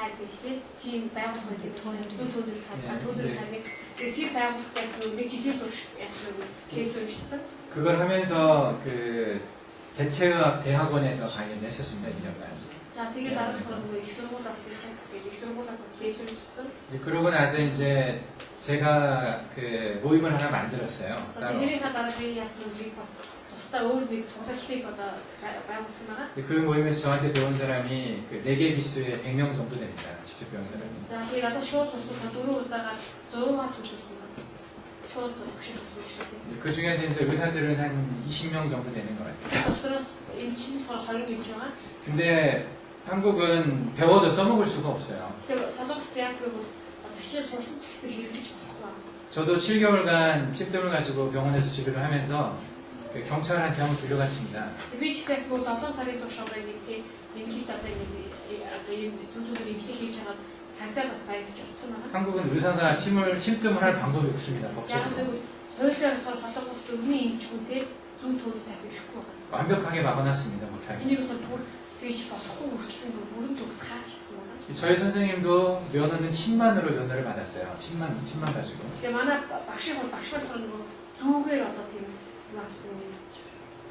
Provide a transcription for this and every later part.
хайдаг тийм байгууллагууд төлөвлөлт хадаг. тийм байгууллагаас нэг жилийн турш яасан кейс уншсан. 그걸 하면서 그 대체의학 대학원에서 강의를 했었습니다. 2년간. 자, 되게 다른 사람 их сургуулиас кейс уншсан. 그러고 나서 이제 제가 그 모임을 하나 만들었어요. 자, тэрийнхээ дараа би яасан нэг бас тусдаа өөр нэг сургалтыг одоо байгуулсан байгаа. 그 모임에서 저한테 배운 사람이 그 4개 기수에 100명 정도 됩니다. 직접 배운 사람이. 자, тэгээд одоо шууд сурсан 4 удаага 100-аар төгссөн байна. шууд багш сурсан. 그 중에서 이제 의사들은 한 20명 정도 되는 것 같아요. 도스트로스 임신 20 гэж байгаа. 근데 한국은 배워도 써먹을 수가 없어요. тэгээд солонгос театрыг хичээл сурсан ч гэсэн хэрэглэж болохгүй. 저도 7개월간 칩등을 가지고 병원에서 치료를 하면서 그 경찰한테 한번 불려갔습니다. Би ч гэсэн бол 7 сарын турш одоо нэг тийм эмнэлэгт одоо ийм зүйлүүдээр имлэг хийж байгаа цагдаа бас баярч утсан байна. 한국은 의사가 침뜸을 할 방법이 없습니다. Яг 법적으로. л хуулиар болохоор солонгос өвний эмчгүүн тийм зүүн төвд тавьчихгүй байна. 완벽하게 막아놨습니다. 못하게. Энийг бол бүр тэгж болохгүй хүртэл бүрэн төгс хаач гэсэн байна. 저희 선생님도 면허는 침만으로 면허를 받았어요. 침만 가지고. Тэгээ манай багш болохоор нөгөө зүүгээр одоо тийм юу авсан юм.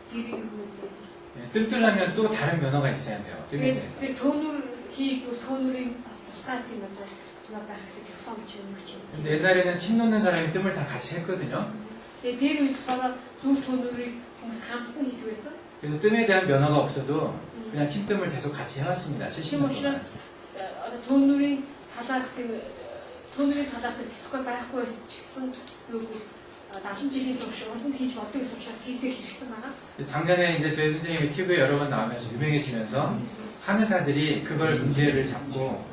зэрэг юм. 뜸뜨려면 또 다른 면허가 있어야 돼요. 뜸에 대해서. Тэгээ төөнөр хийгүүл төөнөрийн бас тусгай тийм одоо юу байх хэрэгтэй диплом ч юм уу ч юм. 근데 옛날에는 침 놓는 사람이 뜸을 다 같이 했거든요. Тэгээ тэр үед болохоор зүүн төөнөрийг хүмүүс хамтсан хийдэг байсан. 그래서 뜸에 대한 면허가 없어도 그냥 침뜸을 계속 같이 해왔습니다. Тийм 70년 учраас 동안. одоо төөнөрийн талаарх зөвхөн байхгүй байсан ч гэсэн юу 70 жилийн турш урд нь хийж болдог гэсэн учраас хийсээр хэрэгсэн байгаа. 작년에 이제 저희 선생님이 TV에 여러 번 나오면서 유명해지면서 한의사들이 그걸 문제를 잡고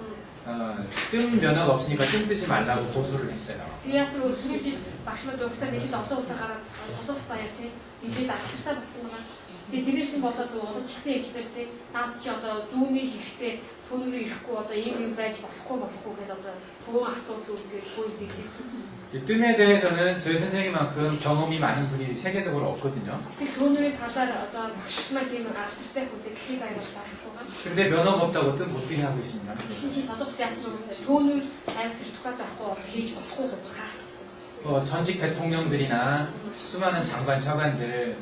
뜸 면허가 없으니까 뜸 뜨지 말라고 고소를 했어요. Тэгээс өөр жил багш маань уртаа нэг л олон удаа гараад солонгос баяр тий нэлээд ахтай болсон байгаа. Тэгээ тэрээс нь болоод уламжлалтай эмчтэй тий наад чи одоо зүүнний хэрэгтэй төөнөрөө ирэхгүй одоо ийм байж болохгүй гэдэг одоо бүх асуудал үүсгэж хөөд ирлээсэн. 이 뜸에 대해서는 저희 선생님만큼 경험이 많은 분이 세계적으로 없거든요. Тэр төөнөрийн талаар одоо багш маань тийм алдартай хүн дэлхийд аяар байхгүй байгаа. 근데 면허가 없다고 뜸 못 뜨게 하고 있습니다. Тэгсэн чинь солонгос яасан нь төөнөр аяар сертификат байхгүй хийж болохгүй гэж хаачихсан. 전직 대통령들이나 수많은 장관, 차관들,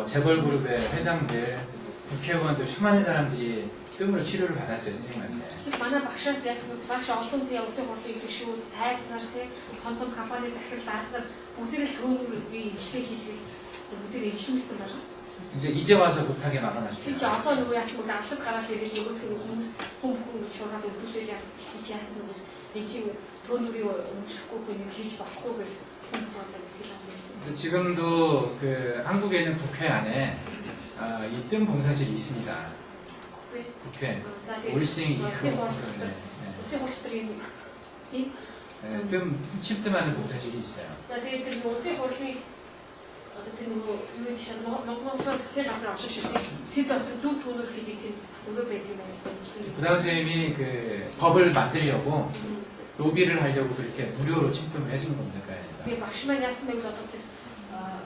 재벌 그룹의 회장들, 국회의원들 수많은 사람들이 뜸으로 치료를 받았어요, 선생님한테. манай багшаас яасан багш олон тийм улсын хурлын гишүүд сайд нар тийм том компани захирал дарга бүгд л төөнөр би эмчтэй хийлгэл бүгд эмчлүүлсэн байна. 근데 이제 와서 못하게 막아놨어요. Чи одоо нөгөө яасан бол авлага гараад ирэл нөгөө хүмүүс шуураад өгүүлээд яасан чи яасан нөгөө энэ чи төөнөрийг өмчлөхгүй нэг хийж болохгүй гэж хүмүүс одоо хэлсэн. 지금도 그 한국에 있는 국회 안에 이 뜸 봉사실이 있습니다. 국회 올싱 뜸 침뜸하는 봉사실이 있어요. Тэгээд тэр улсын хурлын одоо тэр нөгөө юу гэж Монголоор цэцэр газар авсан шүү дээ. Тэр дотор зүг түүнээс хийдэг тийм асуулт байдаг юм байна. 부당 선생님이 그 법을 만들려고 로비를 하려고 그렇게 무료로 침뜸을 해주는 겁니다. Тэгээд багш маань яасан бэ одоо тэр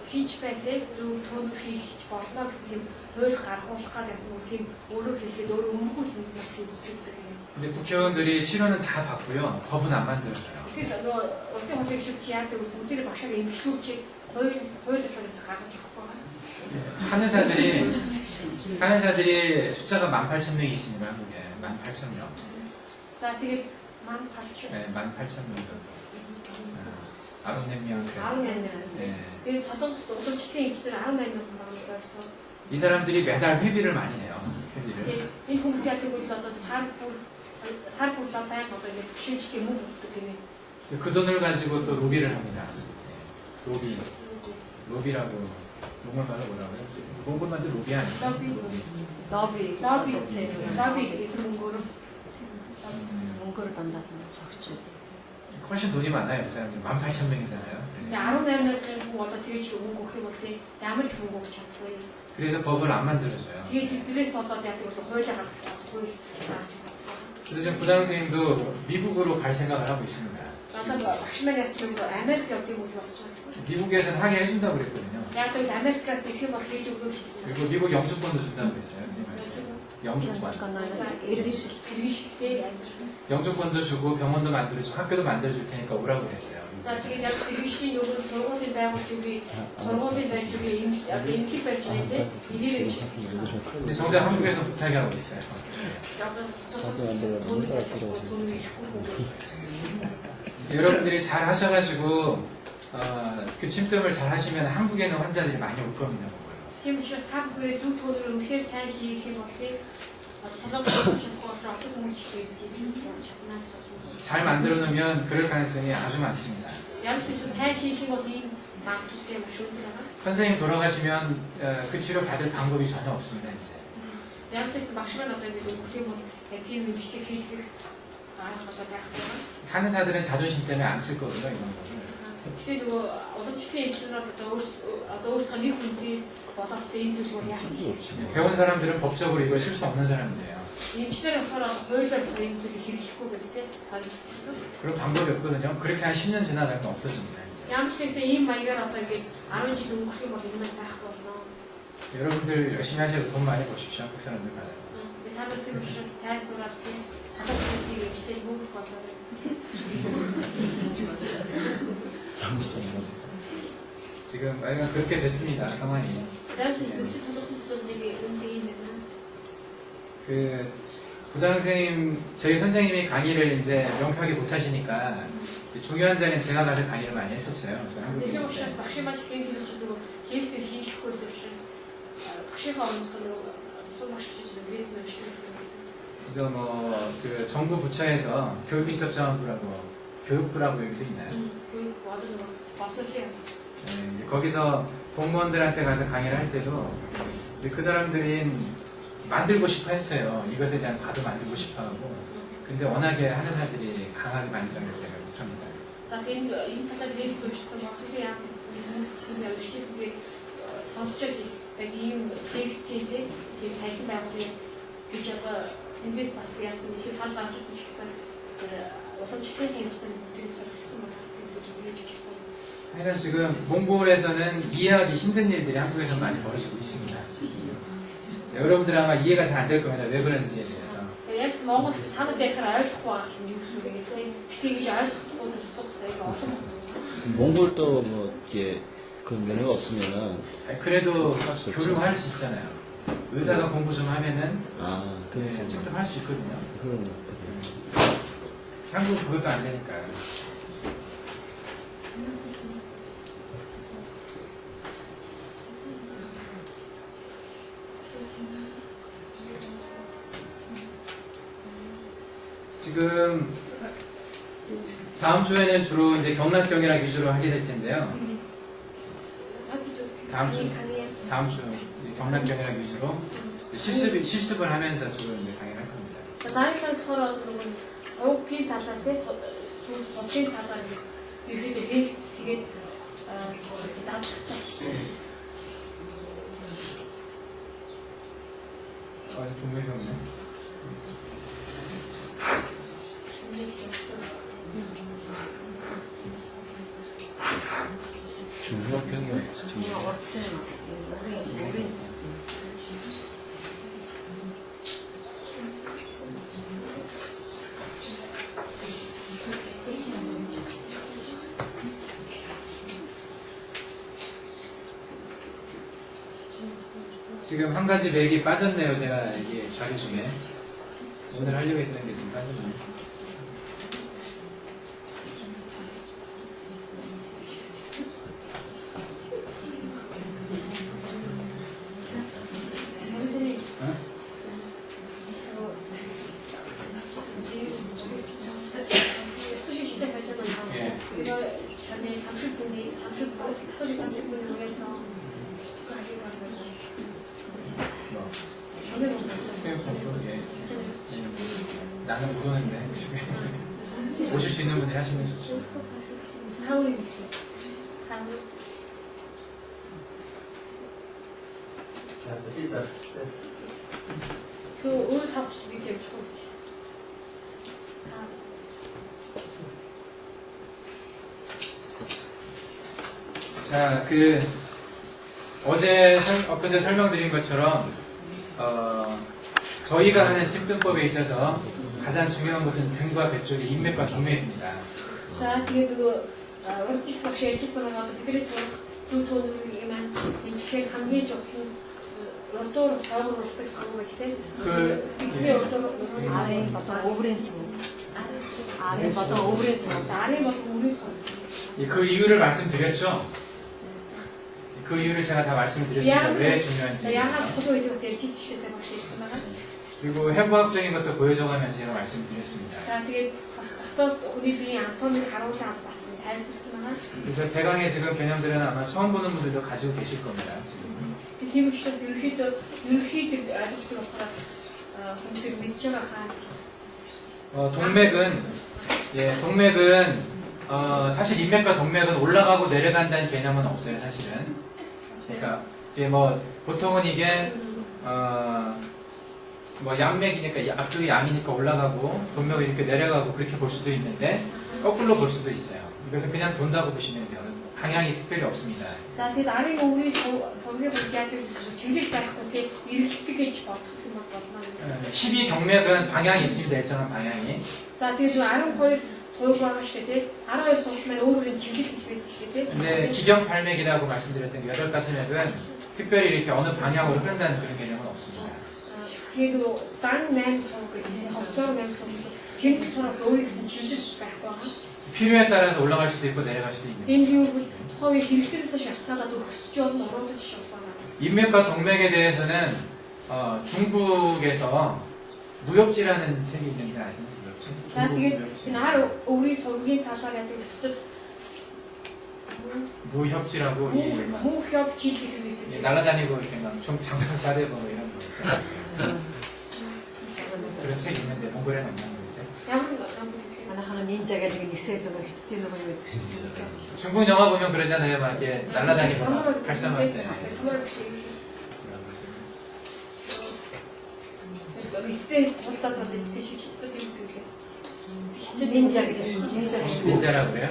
хийж байтэй зүг түүнээр хийж болно гэсэн тийм хууль гаргуулах гэсэн тийм өөрөө хэлээд өөр өмнөхөө тийм үзэж өгдөг юм. 근데 국회의원들이 치료는 다 받고요. 법은 안 만들어져요. 그래서 너 어제 어제 쉽지않게 우리를 막상 임시로지 허용해서 가가지고 한의사들이 숫자가 18,000명이 있습니다. 한국에 18,000명. 자, 되게 18,000. 네, 18,000명 정도. 94명. 94명. 네. 그 자동차도 어떤 치킨 임시들 94명 나오니까 이 사람들이 매달 회비를 많이 내요. 회비를. 이 공시한테 보셔서 살불 바에 어떤 쉬우치게 묵었거든요. 그 돈을 가지고 또 로비를 합니다. 로비라고 몽골말로 뭐라고 해요? 몽골말도 로비 아니에요? 러비 그런 거로 몽골을 단다는 적죠. 훨씬 돈이 많아요. 그 사람들이 18,000명이잖아요. 야로내는 뭐 어떤 되게 좋은 곡 해볼때 아무리 좋은 곡 잡고 그래서 법을 안 만들어줘요. 되게 들에서 어떤 대학교 호의자가 그래서 지금 부장 선생님도 미국으로 갈 생각을 하고 있습니다. 미국에서는 하게 해준다고 그랬거든요. 그리고 미국 영주권도 준다고 그랬어요. 선생님. 영주권. хэрэгжүүлэлтэй янз бүр. 영주권도 주고 병원도 만들어주고 학교도 만들어줄 테니까 오라고 그랬어요. За тэгээд яг хэрэгжлийн нөгөө сургуулийн байгуулж үгүй сургуулийн байж үгүй эмхийг барьж байгаа тийм энийг гэж 근데 정작 한국에서 못하게 하고 있어요. 여러분들이 잘 하셔가지고 그 침투음을 잘 하시면 한국에는 환자들이 많이 올 겁니다. Тийм учраас та бүхэн зөв төлөвлөрөөр үнэхээр сайн хийх юм бол тийм солонгос чадахгүй болохоор олон хүмүүс ч тийм чаднаас 잘 만들어 놓으면 그럴 가능성이 아주 많습니다. ямар ч зүйл сайн хийх юм бол ийм магадлалтай маш өндөр байгаа. 선생님 돌아가시면 그 치료 받을 방법이 전혀 없습니다. 이제. ямар ч зүйл багш маань одоо ингэ өгөх юм бол яг тийм эмчтэй хийх арга хадаа байх байгаа. 한의사들은 자존심 때문에 안 쓸 거거든요. 이런 거를. Гэхдээ нөгөө уламжлалын эмчнэр одоо өөрсдөө нэг хүнтэй болоод ийм зүйлүүд яасан ч юм. 배운 사람들은 법적으로 이걸 쓸 수 없는 사람들이에요. эмчнэр болохоор хуулиар ийм зүйлийг хэрэглэхгүй гэдэг тийм хариултсан. 그런 방법이 없거든요. 그렇게 한 10년 지나가면 없어집니다. 이제. ямар ч гэсэн ийм маягаар одоо ингэ 10 жил өнгөрөх юм бол энэ маань байхгүй болно. 여러분들 열심히 하셔도 돈 많이 버십시오. 한국 사람들 가요. Та нар тийм учраас сайн сураад тийм хадаа зүйлийг эмчлэл мөнгө болоо. 지금 그렇게 됐습니다. 상황이. Даже если 선생님도 되게 은퇴이면 그 부당 선생님, 저희 선생님이 강의를 이제 명쾌하게 못 하시니까 중요한 자리는 제가 가서 강의를 많이 했었어요. 그래서 한국에 тийм 있을 때. учраас багшийн маань тийм хэлж нөгөө хийхээ хийхгүйс учраас багшийнхаа өмнөх нөгөө сумаш гэж нэгээс мэшсэн. 그래서 뭐 그 정부 부처에서 교육민첩자원부라고 교육부라고 여기 있나요? 그 와도 нөгөө 버스를 네, 이제 거기서 공무원들한테 가서 강의를 할 때도 이제 그 사람들이 만들고 싶어 했어요. 이것에 대한 과도 만들고 싶어 하고. 근데 워낙에 하는 사람들이 강하게 만들어내기 때문에 못합니다. За тийм энэ талаар нэрс үүссэн босны яам хүмүүс чинь өшгөөс тэгээд сонсчод яг ийм лекцээ тийм танхим байгуулгын гэж одоо тэндээс бас яасан их сал гарч ирсэн ч гэсэн тэр уламжлалын хэмжээний бүгдийг хоригдсан байна. Тэгээд ингэж болохгүй. 하여간 지금 몽골에서는 이해하기 힘든 일들이 한국에서 많이 벌어지고 있습니다. 여러분들 아마 이해가 잘 안 될 겁니다. 왜 그런지에 대해서. Яг ч Монгол санаад байхаар ойлгохгүй байх юм юу гэсэн үг гэсэн. Гэтэ гэж ойлгохгүй тусах 이거 олон 몽골도 뭐 이게 그 면허가 없으면은 그래도 할수 없죠. 교류할 수 있잖아요. 의사가 공부 좀 하면은 그런 침투할 수 있거든요. 그런 거거든요. 한국은 그것도 안 되니까요. 지금 다음 주에는 주로 이제 경락경이랑 위주로 하게 될 텐데요. 다음 주 이제 경락경이랑 위주로 실습을 하면서 주로 이제 강의를 할 겁니다. 나이랑 болохоор нөгөө сувгийн талаар тий сувгийн талаар ихэд лекц тэгээд даатгахтай. 중국에 없네. 중학경이요. 지금 한 가지 맥이 빠졌네요. 제가 이게 자리 중에 오늘 하려고 했던 게 지금 빠졌네요. 선생님, 어? 12시 시작하잖아요. 예. 이거 전에 30분이 30분을 위해서 그거 하기로 한 거죠. 뭐, 저는 생각보다 예. 나는 못 오는데 오실 수 있는 분들이 하시면 좋죠. 하울이 있어. 하울. 그 오늘 하고 싶은 게 제일 좋지. 자, 엊그제 설명드린 것처럼 저희가 하는 침등법에 있어서 가장 중요한 것은 등과 배 쪽의 인맥과 동맥입니다. За тэгээд нөгөө урд их багш ярьсан байгаа бидний сурах зүй төлөвийн маань эмчлэгээр хамгийн чухал нь урдуур хойгор урсдаг сургууль гэдэг. Бидний урдуур 아래 보통 오브랜 수. 아래 보통 오브랜 수. 아래 бол өөрийн сур. 그 이유를 말씀드렸죠? 그 이유를 제가 다 말씀을 드렸습니다. 왜 중요한지. Яагаад чухал вэ гэж ярьж ирсэн шүү дээ багш ярьсан байгаа. 그리고 해부학적인 것도 보여줘가면서 제가 말씀드렸습니다. За тэгээд бас дотоод хүний биеийн анатомиг харуулаад бас тайлбарсан байгаа. 그래서 대강의 지금 개념들은 아마 처음 보는 분들도 가지고 계실 겁니다. Тийм учраас ерөөхдөө ойлгохтой болохоор хүмүүсийг мэдж байгаа хаа. 동맥은 사실 인맥과 동맥은 올라가고 내려간다는 개념은 없어요, 사실은. 그러니까 이게 뭐 보통은 이게 뭐 양맥이니까 앞쪽이 양이니까 올라가고 동맥은 이렇게 내려가고 그렇게 볼 수도 있는데 거꾸로 볼 수도 있어요. 이것은 그냥 돈다고 보시면 돼요. 방향이 특별히 없습니다. За тэгээд арын өөрийн совгийн яг чиглэл байхгүй тий эргэлдэг гэж бодох юм болно. 12경맥은 방향이 있습니다. 일정한 방향이. За тэгээд 12 сувг байгаа шүү дээ тий 12 сувг маань өөрөөр нь чиглэл гэж байсан шүү дээ тий. 근데 기경팔맥이라고 말씀드렸던 게 여덟 가슴맥은 특별히 이렇게 어느 방향으로 흐른다는 그런 개념은 없습니다. Тэгээд дан 8 сувг гэдэг хослоо 8 сувг хэн болохоор өөрийнх нь чиглэл байхгүй байгаа. 필요에 따라서 올라갈 수도 있고 내려갈 수도 있는. Энэ юу бол тухайн хэрэгслээс шалтгаалаад өсөж явах оролдож шалгана. 인맥과 동맥에 대해서는 중국에서 무협지라는 책이 있는데 아시나요? 무협지? За 중국 тэгээд 무협지. энэ хар өөрийн сувгийн талаар яадаг гэхдээ 무협지라고 муу хёв жил гэдэг. 날아다니고 이렇게 막 장풍 쏴대고 이런 거 있잖아요. 그런 책 있는데 몽골에는 없는 거지. Ямар нэг 하나하나 닌자가 되게 있어요. 히트티노 보이고 있어요. 중국 영화 보면 그러잖아요. 막 이렇게 날아다니고 막 선물 발사할 때. 선물 리스트에 골다다 대시 히스토리 гэдэг. 닌자가 됐어. 닌자가. 닌자라고 그래요?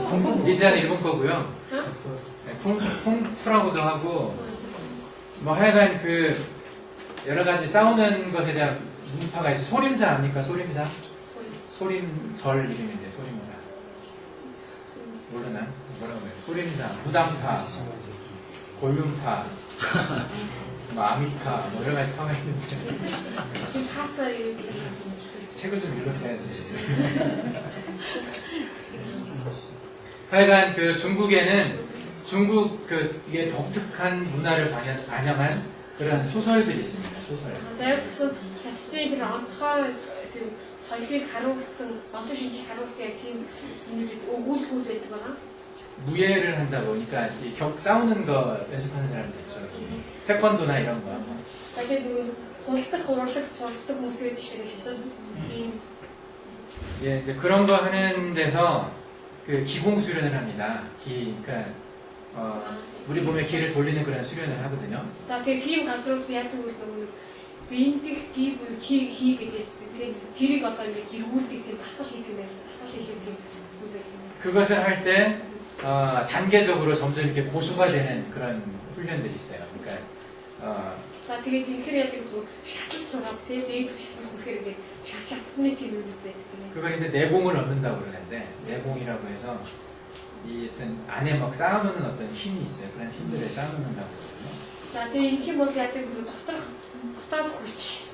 쿵푸. 닌자는 일본 거고요. 쿵푸라고도 하고 뭐 하여간 그 여러 가지 싸우는 것에 대한 문파가 있어요. 소림사 압니까? 소림사? 소림절 이름인데 소림사. 모르나? 뭐라고 해요? 소림사, 무당파, 골룸파, 뭐 아미파, 뭐 여러 가지 파가 있는데 지금 카타 이렇게 책을 좀 읽었어야지. 하여간 그 중국에는 중국 이게 독특한 문화를 반영한 그런 소설들이 있습니다. 소설. заавсан хятадын тэр онцгой тэр соёлыг харуулсан, олон шинжийг харуулсан яг тийм юмнууд өгүүлбүүд байдаг байна. 무예를 한다 보니까 이 싸우는 거 연습하는 사람들 있죠. 태권도나 이런 거. Тэгээд хулдах, урлаг, цулцдаг хүмүүс байдаг шүү дээ гэсэн тийм. 예, 이제 그런 거 하는 데서 그 기공 수련을 합니다. 그러니까 우리 몸에 기를 돌리는 그런 수련을 하거든요. За тэгээд тийм газрууд яадаг вэ гэвэл биендих 기 буюу чи хий гэдэг тийм тэрийг одоо ингэ эргүүлдэг тийм дасгал хийх юм байна. Дасгал хийх тийм зүйл байдаг. 그것을 할 때 단계적으로 점점 이렇게 고수가 되는 그런 훈련들이 있어요. 그러니까 За тэгээд ингэхээр яадаг вэ? шатал сураад тийм дээд түвшинд хүрэхээр ингэ шатны тийм юм байдаг тийм. 그걸 이제 내공을 얻는다고 그러는데 내공이라고 해서 이 어떤 안에 막 쌓아놓는 어떤 힘이 있어요. 그런 힘들을 쌓아놓는다고 그러거든요. За тэгээд энэ юм бол яадаг вэ? дотоод хүч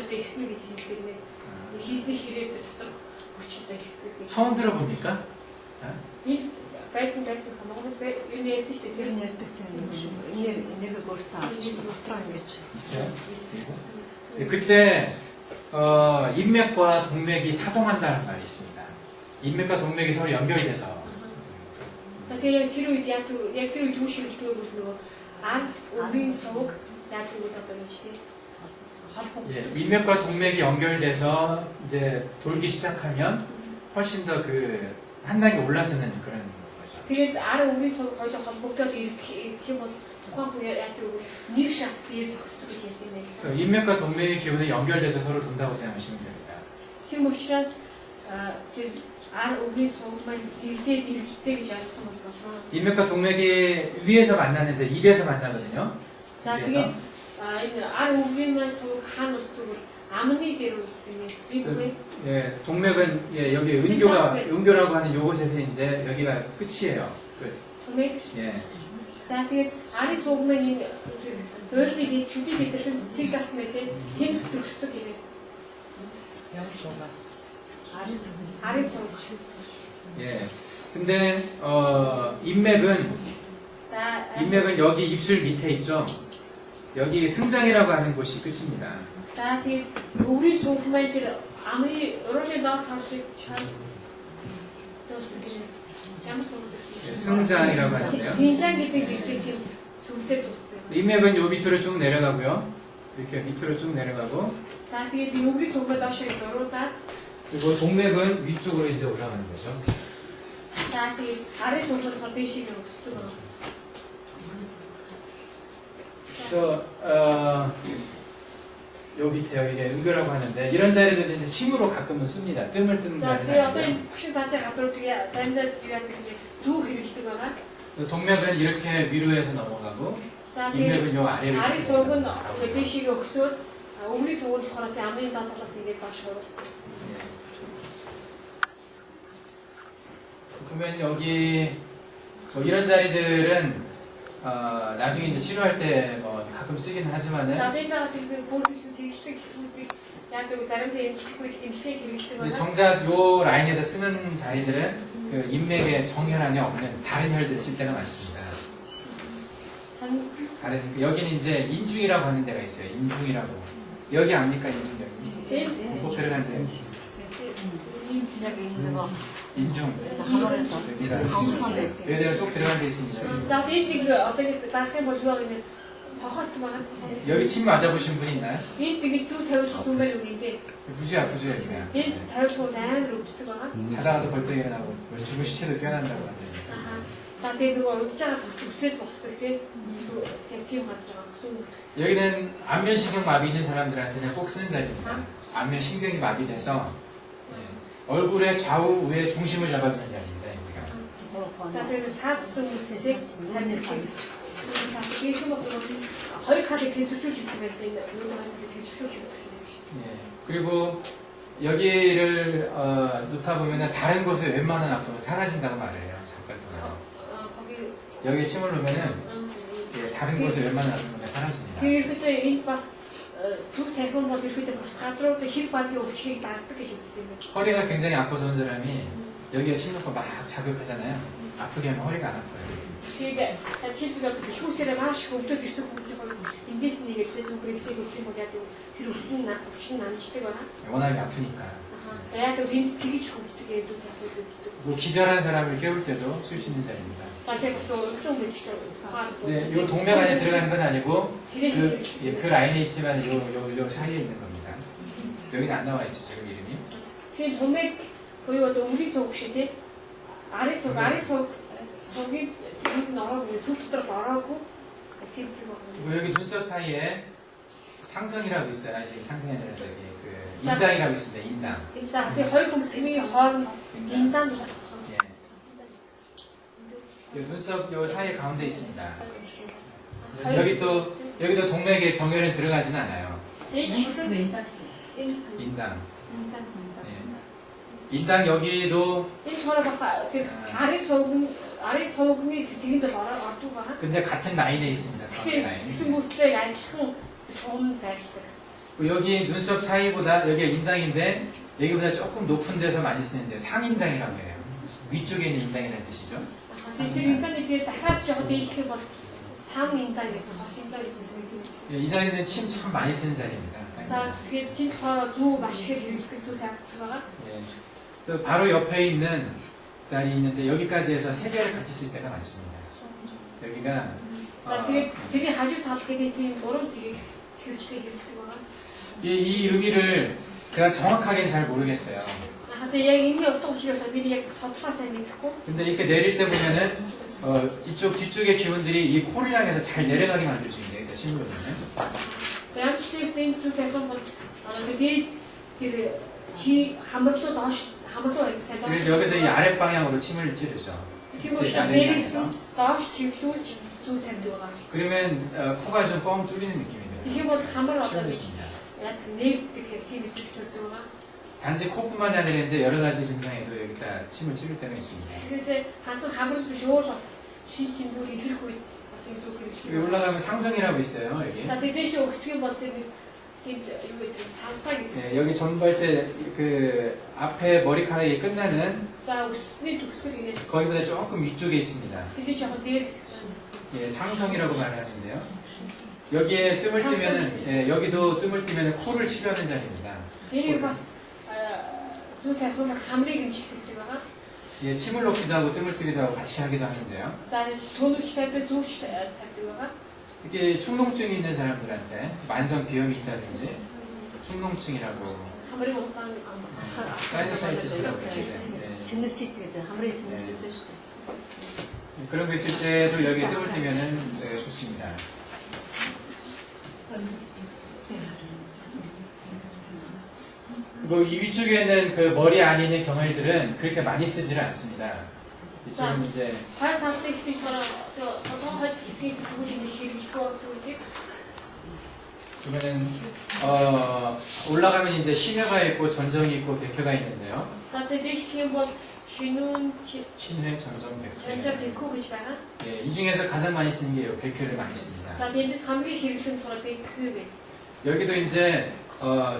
одоо ихснэ гэж хэлдэг нэ. Хийсний хэрэг доторх хүч одоо ихсдэг гэж. 처음 들어봅니까? Энэ байдаг хамаагүй юм ярьдаг шүү дээ. Тэр нэрдэг тийм нэг гуртаа дотроо ингэж 있어요. 그때 인맥과 동맥이 타동한다는 말이 있습니다. 인맥과 동맥이 서로 연결돼서. За тэгээд тэр үед яг тэр үед юу шилдэг вэ нөгөө өөрийн сувг яг үгүй одоо юу ч тийм холбоо. 예, 인맥과 동맥이 연결돼서 이제 돌기 시작하면 훨씬 더 한 단계 올라서는 그런 거죠. Тэгээд өөрийн сувг хоёул холбогдоод ирэх юм бол тухайн үеэр яг нэг шат дээр зогсдог гэж ярьдаг нэ. 그래서 인맥과 동맥의 기운이 연결돼서 서로 돈다고 생각하시면 됩니다. Тийм учраас тэр өөрийн сувг маань зэрдээ ирэлттэй гэж ойлгох юм болно. 인맥과 동맥이 위에서 만나는데 입에서 만나거든요. За 그래서 тэгээд энэ ар өвгөнөөс хаан устдгүй 암ны дээр үздэг. 이 부분 예, 동맥은 예, 여기 은교라고 하는 요곳에서 이제 여기가 끝이에요. 끝. 동맥. 예. За тэгээд арын сугмын энэ ойлголыг чүдий хэдэрхэн цэг дасан мэт тэм төгсдөг гэдэг. арын суг. 예. 근데 인맥은 자 여기 입술 밑에 있죠. 여기 승장이라고 하는 곳이 끝입니다. за тэгээд өврийн сугмын тэр амны өрөөний доод талыг чам төгсдөг. ямар суг. 승장이라고 하는데요. 신장 гэдэг тийм сүмтэй тусдаг. 인맥은 요 밑으로 쭉 내려가고요. 이렇게 밑으로 쭉 내려가고 За тэгээд өврийн сугмаа доош гэж уруудаад 그리고 동맥은 위쪽으로 이제 올라가는 거죠. за тэгээд арын сугмаа болохоор дэшийг өсдөг. 요 밑에 여기가 은교라고 하는데 이런 자리들은 이제 침으로 가끔은 씁니다. 뜸을 뜨는 За 자리는 тэгээд одоо 아니고요. энэ багшин цаашаа газруудыг заримдаа юу яадаг гэж зүг хэрэглэдэг байгаа. 동맥은 이렇게 위로 해서 넘어가고 За тэгээд 인맥은 요 아래로 арын 이렇게 суг нь 넘어가고. дэшийг өгсөд өврийн суг нь болохоор тийм амны доод талаас ингээд доош уруудсан. 그러면 여기 이런 자리들은 나중에 이제 치료할 때 뭐 가끔 쓰긴 하지만은 За тэгээд тэр бүрдсэн цэглэг хэсгүүдийг яадаг заримдаа эмчлэг хэрэглэдэг 근데 байгаа. 정작 요 라인에서 쓰는 자리들은 그 인맥에 정혈안이 없는 다른 혈들을 쓸 때가 많습니다. 여기는 이제 인중이라고 하는 데가 있어요. 인중이라고. 여기 압니까? 인중 여기. 꼭 들어간대요. 여기 있는 거. 인중. 하늘에서. 여기다. 여기다 쏙 들어간 데 있습니다. За тэгээд одоо ингэ заах юм бол юу гэж тохиолдсон байгаа. 여기 침 맞아보신 분 있나요? Энд тэгээд зүг тавьж сүмээр үгэнтэй. 무지 아프죠 여기가. Энд тавьж амар өвддөг байгаа. 자다가도 벌떡 일어나고 뭐 죽은 시체도 깨어난다고 하는데. Аа. За тэгээд нөгөө удаж байгаа төсрээд босдог тийм. Тэгээд тийм газар байгаа. Сүм. 여기는 안면신경 마비 있는 사람들한테는 꼭 쓰는 자리입니다. 안면신경이 마비돼서 얼굴의 좌우 우의 중심을 잡아주는 자리입니다. 여기가. За тэгээд саадсан хүмүүсээ тавьсан. Тэгээд юм бол хоёр талыг тэнцвэржүүлж өгөх байх тийм. Нөгөө талыг тэнцвэржүүлж өгөх гэсэн юм шиг. 예. 그리고 여기를 놓다 보면 다른 곳에 웬만한 아픔은 사라진다고 말해요. 잠깐 동안. 거기 여기에 침을 놓으면은 예, 다른 곳에 웬만한 아픔은 사라집니다. тэгээд энд бас зүг тавих бол ихэд бас газрууд хэрэг багийн өвчнийг дагдаг гэж үздэг юм. 허리가 굉장히 아파서 온 사람이 여기에 침 놓고 막 자극하잖아요. 아프게 하면 허리가 안 아파요. Тэгээд жишээлбэл одоо бэлхүүсээрээ маш их өвдөд ирсэн хүмүүсийн бол эндээс нэгээд зүгээр хэлээд өгөх юм бол яг тэр өвчин намждаг байна. 워낙에 아프니까. За яг л энд тгийж өвддөг гэдэг өвддөг. 뭐 기절한 사람을 깨울 때도 쓸 수 있는 자리입니다. За тэгээд бас өвчин мэдчихэж 네, 요 동맥 안에 들어가는 건 아니고 그 라인에 있지만 요 사이에 있는 겁니다. 여기는 안 나와 있죠 지금 이름이. Тэгээд 동맥 буюу одоо өврийн суг шиг тийм арын сугийн энд ороогүй сүт дотор ороогүй тийм зүйл байна. 그리고 여기 눈썹 사이에 상성이라고 있어요. 아직 상성이 아니라 저기 그 인당이라고 있습니다. 인당. За тэгээд хоёр хүн цэмийн хооронд индан болчихсон. 예. 요 눈썹 요 사이 가운데 있습니다. 여기도 동맥에 정혈은 들어가진 않아요. 인당. 예. 인당 여기도 энэ болохоор бас тэр арын суугны тэсгэнд бол ордог байгаа. 근데 같은 라인에 있습니다. 같은 라인. гэсэн мөртлөө адилхан шуум байдаг. 여기 눈썹 사이보다 여기가 인당인데 여기보다 조금 높은 데서 많이 쓰는데 상인당이라고 해요. 위쪽에 있는 인당이라는 뜻이죠. Тэгээд тэр 인간이 дахиад жоо дээшлэх бол сан индан гэдэг бас индан гэж хэлдэг. 예, 이 자리는 침 참 많이 쓰는 자리입니다. За тэгээд чинь зүү маш их хэрэглэх зүү тавьсан байгаа. 예. 또 바로 옆에 있는 자리 있는데 여기까지 해서 세 개를 같이 쓸 때가 많습니다. 여기가 За тэгээд тэрний хажуу тал гэдэг тийм 3 зэрэг хөвчлээ хэрэглэдэг байгаа. 이 의미를 제가 정확하게 잘 모르겠어요. 근데 яг энэ утга учираас би яг тодорхой сайн мэдэхгүй. 근데 이렇게 내릴 때 보면은 이쪽 뒤쪽의 기운들이 이 코를 향해서 잘 내려가게 만들어주는 게 심으로 보면. Ямчлээс энэ зүйл тавих бол тэгээд тэр чи хамрлуу доош хамрлуу аяг сайн доош. 그래서 여기서 이 아랫 방향으로 침을 찌르죠. Тийм учраас нэрээс доош чиглүүлж зүйл тавьдаг байгаа. 그러면 코가 좀 뻥 뚫리는 느낌이 들어요. тэгэх юм бол хамар одоо гэж 치료해줍니다. яг нэгддэг тийм мэдрэмж төрдөг байгаа. 단지 코뿐만이 아니라 이제 여러 가지 증상에도 여기다 침을 찌를 때가 있습니다. Тэгэхээр ганцхан хамар биш өөр бас шин симбол илэрх үед бас энэ зүг 여기 хэрэглэдэг. 올라가면 상성이라고 있어요. 여기. За тэгээс өгсгий бол тийм юу гэдэг салсаа гэдэг. 예, 여기 전발제 그 앞에 머리카락이 끝나는 За өссний төгсгөл гинэ. 거기보다 조금 위쪽에 있습니다. Тэний жоохон дээр хэсэг. 예, 상성이라고 말하는데요. 여기에 뜸을 띄면은 예, 여기도 뜸을 띄면은 코를 치료하는 자리입니다. Энийг бас зүй тавих юм хамрыг хэмжих хэсэг байгаа. 예, 침을 놓기도 하고 뜸을 뜨기도 하고 같이 하기도 하는데요. За түүнүүч тавьдаг зүүч тавьдаг байгаа. 특히 충농증이 있는 사람들한테 만성 비염이 있다든지 충농증이라고 Хамрын утаан 사이너사이티스라고 그러는데 시누시트 гэдэг хамрын 시누시트 шүү дээ. 그런 거 있을 때도 여기에 뜸을 띄면은 네, 좋습니다. 그리고 이 위쪽에 있는 그 머리 안에 있는 경혈들은 그렇게 많이 쓰지를 않습니다. 이쪽은 이제 хоёр талтай хэсэг болохоор одоо хойд хэсгийг зүгүүлийн хэрэгжих үүрэг. 보면은 올라가면 이제 신회가 있고 전정이 있고 백회가 있는데요. За тэгээд тийм бол шинүүн 신회, 전정, 전자 백회. 백호 гэж байгаа. 예, 이 중에서 가장 많이 쓰는 게 이 백회를 많이 씁니다. За тэндээс хамгийн хэрэглэн болохоор 백호 гэдэг. 여기도 이제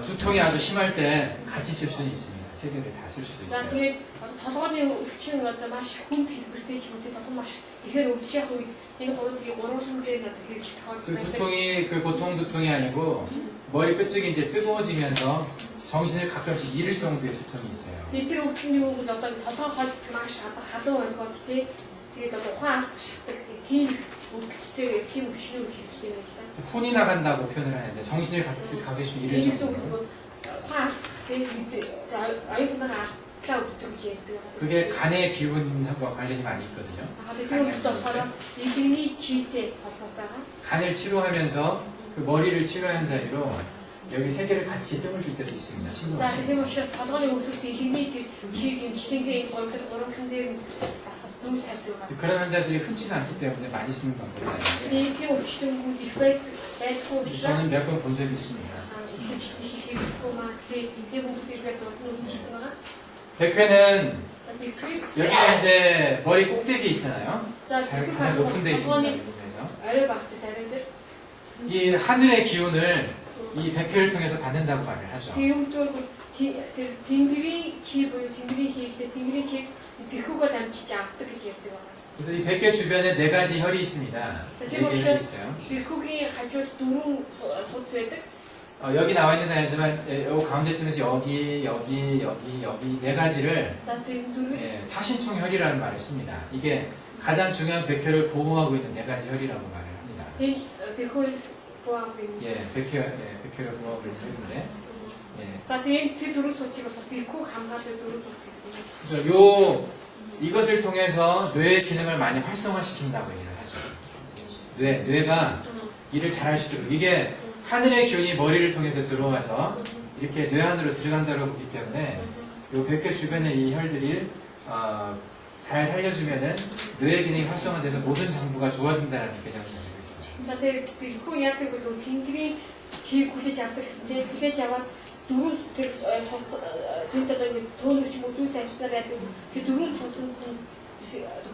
두통이 아주 심할 때 같이 쓸 수는 있습니다. 세 개를 다 쓸 수도 За 있어요. тэгээд одоо толгойн өвчин одоо маш хүнд хэлбэртэй ч юм уу толгой маш тэгэхээр өвдчих үед энэ гурван зэрэг гурван дээр одоо хэрэглэх 그 тохиолдол байдаг. 두통이 그 보통 두통이 아니고 머리 끝쪽이 이제 뜨거워지면서 정신을 가끔씩 잃을 정도의 두통이 있어요. Тэгээд тэр өвчин юу гэж одоо толгой хойд маш одоо халуун болгоод тий тэгээд одоо ухаан шатдаг тийм өвдөлттэй тийм өвчнүүд хэрэгтэй байна л да. 혼이 나간다고 표현을 하는데 정신을 가끔씩 잃을 Тэгээд 정도로. үг ухаан тэгээд аюултай ата өвддөг гэж ярьдаг. 그게 간의 기운과 관련이 많이 있거든요. тэр өвдөлт болохоор эдгний чийтэй холбоотойгоо. 간을 치료하면서 그 머리를 치료하는 자리로 여기 세 개를 같이 뜸을 줄 때도 있습니다. За 신동하시는 тийм учраас толгойн өвсөс эдгний тэр чийг хэмжлэнгээ гурван дээр бас зүйл тавьдаг байгаа. 그런 환자들이 흔치가 않기 때문에 많이 쓰는 방법이 아닌데 Тийм өвчтөнгүүд их байдгүй учраас 저는 몇 번 본 적이 있습니다. хийхгүй маа тийм хүмүүсээс урд нь үзчихсэн байгаа. 백회는 За би крip 여기가 이제 머리 꼭대기 있잖아요. за 가장 높은 데 있습니다. 이 부분에서. 아래 박스 다리들 이 하늘의 기운을 이 백회를 통해서 받는다고 말을 하죠. тиймдөө тэнгэрийн чи буюу тэнгэрийн хийхдээ тэнгэрийн чи бэхүүгээр дамжиж авдаг гэж ярьдаг байна. 그래서 이 백회 주변에 네 가지 혈이 있습니다. 네 개가 있어요. бэхүүгийн хажууд дөрвөн судас байдаг. 여기 나와 있는 건 아니지만 요 가운데쯤에서 여기 네 가지를 За тийм дөрвөн 예, 사신총혈이라는 말을 씁니다. 이게 가장 중요한 백회를 보호하고 있는 네 가지 혈이라고 말을 합니다. тэл бэхүүр боог юм. 예, 백회를 보호하고 있는 혈인데. 예. За тийм тэр дөрвөн судасыг бол бэхүү хамгаалдаг дөрвөн судас гэдэг. 그래서 이것을 통해서 뇌의 기능을 많이 활성화시킨다고 얘기를 하죠. 뇌가 일을 잘할 수 있도록 이게 하늘의 기운이 머리를 통해서 들어와서 이렇게 뇌 안으로 들어간다고 보기 때문에 이 백회 주변에 이 혈들이 잘 살려주면은 뇌의 기능이 활성화돼서 모든 장부가 좋아진다는 개념을 가지고 있어요. За тэр бэхүү яадаг бол тэнгэрийн чийг хүлээж авдаг гэсэн тийм хүлээж аваад дөрвөн тэр тэнд одоо төөрөж юм уу зүй тавьснаар яадаг тэр дөрвөн цуцанд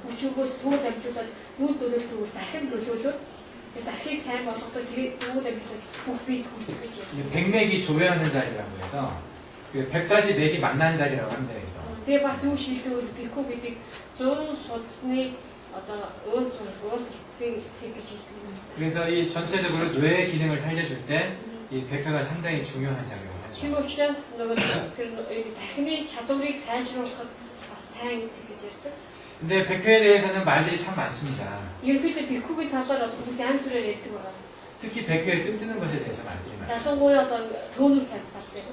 хүчөөгөө төөр дамжуулаад юу нөлөөлөлт дахин нөлөөлөд дахийг сайн болгодог тэр дөрвөн дамжуулаад бүх бие хүлээж гэж ярьдаг. 이 백맥이 조회하는 자리라고 해서 그 100가지 맥이 만나는 자리라고 합니다. 이거. Тэгээ бас юу шийдвэл бэхүү гэдэг 100 судасны одоо уулз цэг гэж хэлдэг юм. 그래서 이 전체적으로 뇌의 기능을 살려줄 때 이 백회가 상당히 중요한 작용을 하죠. Тийм учраас нөгөө тэр дахины чадварыг сайжруулахад бас сайн гэж ярьдаг. 근데 백회에 대해서는 말들이 참 많습니다. ерөнхийдөө бэхүүгийн талаар одоо хүмүүс янз бүрээр ярьдаг байгаа. 특히 백회에 뜸뜨는 것에 대해서 말들이 많아요. ялангуяа одоо төөнүүр тавих талтай.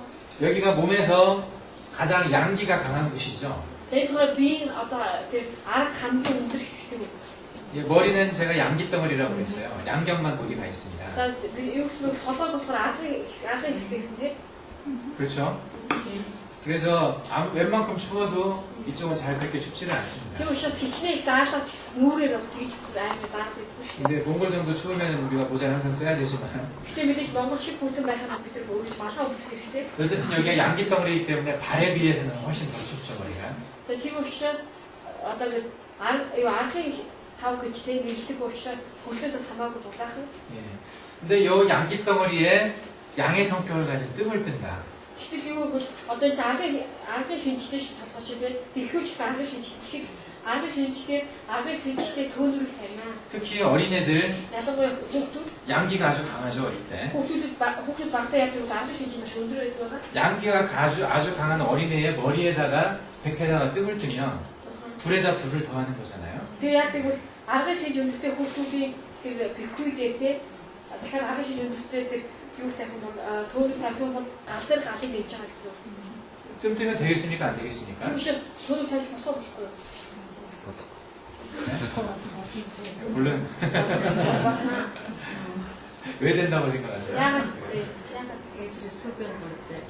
여기가 몸에서 가장 양기가 강한 곳이죠. Тэгэхээр би одоо тэр арга хамгийн өндөр хэсэгтэй байна. 이 머리는 제가 양기 덩어리라고 했어요. 양경만 거기 가 있습니다. За юу гэсэн толгой болохоор аргын хэсэгтэй гэсэн тийм. 그렇죠? 그래서 웬만큼 추워도 이쪽은 잘 그렇게 춥지는 않습니다. Тийм учраас хичнээн их даашаа ч гэсэн нүрээр бас тэгж аймаа дааж идэх шүү. 근데 몽골 정도 추우면 우리가 모자를 항상 써야 되지만 Гэтэ мэдээж Монгол шиг бүтэн байхад бид нар өөрөж малгай өвсөх хэрэгтэй. 어쨌든 여기가 양기 덩어리이기 때문에 발에 비해서는 훨씬 더 춥죠 머리가. За тийм учраас одоо ингэ архын сав гэж тийм нэлдэг учраас хөлөөс хамаагүй дулаахан. 예. 근데 요 양기 덩어리에 양의 성격을 가진 뜸을 뜬다. Гэтэл юу гэвэл одоо энэ аргын шинжтэй ш толгойч тийм бэхүүч аргын шинжтэй тэгэхээр аргын шинжтэй төөнөрийг тавина. 특히 어린애들 Ялангуяа хүүхдүүд 양기가 아주 강하죠 어릴 때. хүүхдүүд багтаа яадаг аргын шинж маш өндөр байдаг байгаа. 양기가 아주 강한 어린애의 머리에다가 백에다가 뜸을 뜨면 불에다 불을 더하는 거잖아요. Тэгээ яадаг бол аргын шинж өндөртэй хүүхдүүдийн тэр бэхүү дээр тийм тэгэхээр аргын шинж өндөртэй тэр юу тавих юм бол төөнөр тавих юм бол гал дээр галыг нээж байгаа гэсэн үг. 뜸 뜨면 되겠습니까 안 되겠습니까? Түүнээс төөнөр тавьж болохгүй. 물론 왜 된다고 생각하세요? Яагаад 수변 볼때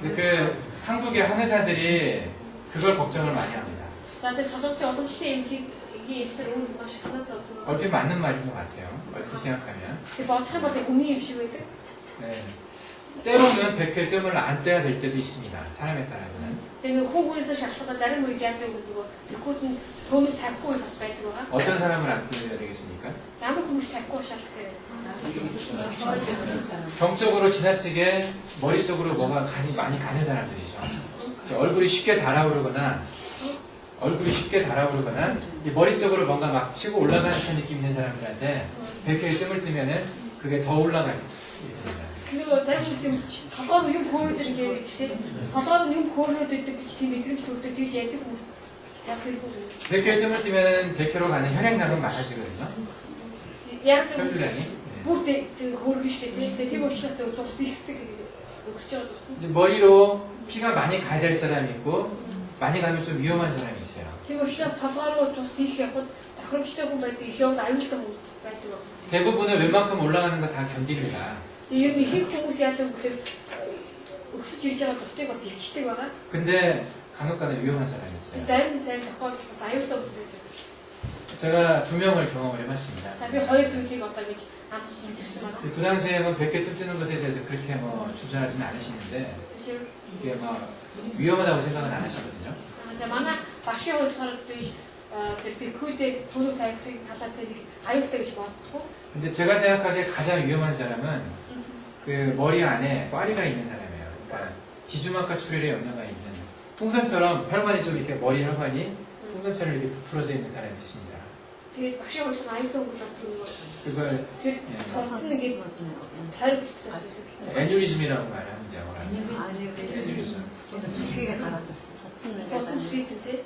근데 그 한국의 한의사들이 그걸 걱정을 많이 합니다. За тэр солонгосын уламжлалын эмнэлгийн эмчнэр үүнд маш их санаа зовдөг. 얼핏 맞는 말인 것 같아요. 얼핏 생각하면. Тэр бодох юм бол хүний юм шиг байдаг. 네. 때로는 백회 뜸을 안 떼야 될 때도 있습니다. 사람에 따라서는. Тэгээ хүүгүүнээс шалтгаалаад зарим үед яадаг бол нөгөө бэхүүд нь төөнөр тавихгүй бас байдаг байгаа. 어떤 사람을 안 떼야 되겠습니까? Ямар хүмүүс тавихгүй шалтгаалтай. 병적으로 지나치게 머리 쪽으로 뭐가 많이 가는 사람들이죠. 얼굴이 쉽게 달아오르거나 이 머리 쪽으로 뭔가 막 치고 올라가는 듯한 느낌 있는 사람들한테 백회에 뜸을 뜨면은 그게 더 올라가게 됩니다. 그리고 зарим хүмүүс толгойд юм хөөрөд ирж ярьж тийм толгойд юм хөөрөд идэх гэж тийм мэдрэмж төрдөг тийж ярьдаг хүмүүс яг хэрэггүй. 백회에 뜸을 뜨면은 백회로 가는 혈액량은 많아지거든요. Яг л 혈류량이. бүр хөөргөн штэ тийм. Тийм учраас тус ихсдэг өгсөж байгаа тус. 이제 머리로 피가 많이 가야 될 사람이 있고 많이 가면 좀 위험한 사람이 있어요. Тийм учраас толгой руу тус их явахад тохиромжтой хүн байдаг, их яваад аюултай хүн байдаг. 대부분은 웬만큼 올라가는 거 다 견딥니다. Ер нь их хүмүүс яадаг гэхээр өксөж ирж байгаа тусыг бол ивчдэг байгаа. 근데 간혹가다 위험한 사람이 있어요. Зарим тохиолдолд бас аюултай хүмүүс байдаг. 제가 2명을 경험을 해봤습니다. За би хоёр зүйлийг одоо гэж хамтж хэлсэн байна. 그 당시에는 백회 뜸 뜨는 것에 대해서 그렇게 주저하지는 않으시는데 이게 위험하다고 생각은 안 하시거든요. За манай багшийн хувьд тийш тэр бэхүүдээ төлөв тавихыг талаар тэр аюултай гэж боддгоо. 근데 제가 생각하기에 가장 위험한 사람은 그 머리 안에 꽈리가 있는 사람이에요. 그러니까 지주막과 출혈의 염려가 있는 풍선처럼 혈관이 좀 이렇게 머리 혈관이 풍선처럼 이렇게 부풀어져 있는 사람이 있습니다. Тэгээд багшийн хувьд аюултай гэж боддог. 그걸 Тэр сонссон нэг тайрдаг. 애뉴리즘이라고 말하면 영어로 하면 애뉴리즘. 두께가 갈아들었어. 젖는 Сонссон зүйлтэй.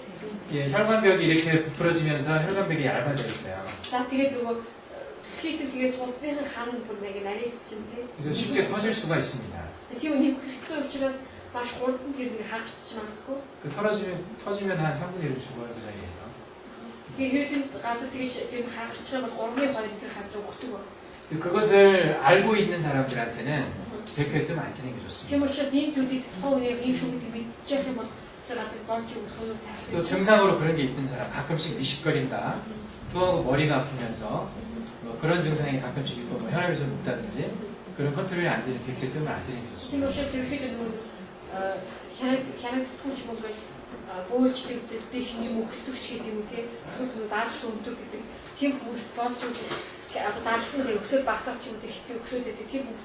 예, 혈관벽이 이렇게 부풀어지면서 혈관벽이 얇아져 있어요. За тэгээд нөгөө хэлсэн тэгээд судасны хаан бүр нэг нарийнс чинь тийм. 그래서 쉽게 터질 수가 있습니다. Тийм нэг хэрэгтэй учраас маш хурдан тэр нэг хаагч магадгүй. 그 터지면 한 3분의 1은 죽어요 그 자리에서. Тэгээд хэрэг газар тэгж тийм хаагчраа бол 3-2 метр газар өгдөг ба. 그것을 알고 있는 사람들한테는 백회 뜸 안 뜨는 게 좋습니다. Тийм учраас ийм зүйлийг тохиог яг ийм шүү гэдэг мэдчих юм бол тэр газар болж өгөх нь таарах. 또 증상으로 그런 게 있는 사람 가끔씩 미식거린다. 또 머리가 아프면서 그런 증상이 가끔씩 있고 혈압이 좀 높다든지 그런 컨트롤이 안 되는 백회 뜸을 안 뜨는 게 Тийм 좋습니다. учраас ерөөхдөө хянаад түүч мөнгө бөөлждэг дэш юм өгсдөг ч гэдэг юм тий. Эсвэл даалт өндөр гэдэг тийм хүмүүс болж одоо даалтны өксөд багсаад ч юм уу хит өксөд гэдэг тийм хүмүүс.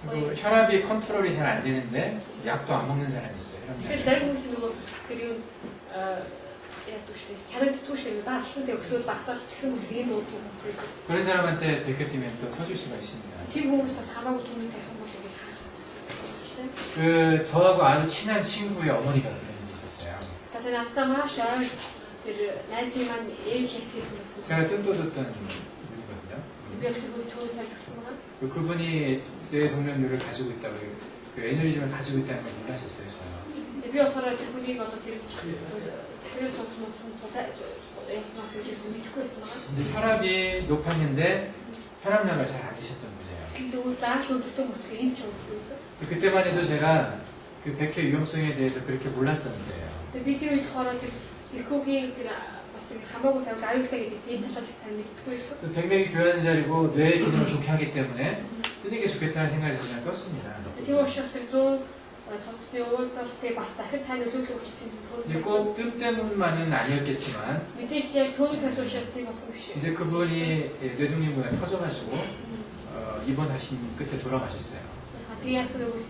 그리고 혈압이 컨트롤이 잘 안 되는데 약도 안 먹는 사람이 있어요. Тэгэхээр зарим хүмүүс нөгөө тэр юу яадаг шүү дээ. Хянаад түүч гэдэг даалтны өксөд багсаад гэсэн үг ийм уудгүй хүмүүс байдаг. 그런 사람한테 백회 뜨면 또 터질 수가 있습니다. Тийм хүмүүс бас хамаагүй түмэн тавих юм бол ингэ хаах. 그 저하고 아주 친한 친구의 어머니가 그런 일이 있었어요. За тэр надтай маш тэр найзын маань ээж их тийм хүмүүс. 제가 뜬도줬던 분이거든요. Би яг тэр бүгд төвөөр тавьж өгсөн байгаа. 그분이 뇌 동력류를 가지고 있다고 그 에너리즘을 가지고 있다는 걸 몰랐었어요. 저는. Би болохоор тэр хүнийг одоо тэр сонссон яасан гэж мэдхгүй байсан байгаа. 근데 혈압이 높았는데 혈압약을 잘 안 드셨던 분이에요. 근데 오늘 나한테 어떻게 어떻게 임치 먹고 있어? 그때만 해도 제가 그 백혈 위험성에 대해서 그렇게 몰랐던 거예요. 근데 비디오에 걸어도 비코기 봤을 때 감하고 배우고 아유스하게 되게 다시 잘 믿고 있어. 또 백맥이 교환 자리고 뇌의 기능을 좋게 하기 때문에 뜨는 게 좋겠다는 생각이 그냥 떴습니다. Тийм учраас зөв сонсны уулзалтыг бас дахин сайн нөлөөлөх хүчтэй 이제 төвлөрсөн. 꼭 뜸 때문만은 아니었겠지만 мэдээж яг төвний төлөвшөөс тийм болсон биш. 이제 그분이 뇌동림부에 터져가지고 입원하신 끝에 돌아가셨어요. Тэгээд яасан гэвэл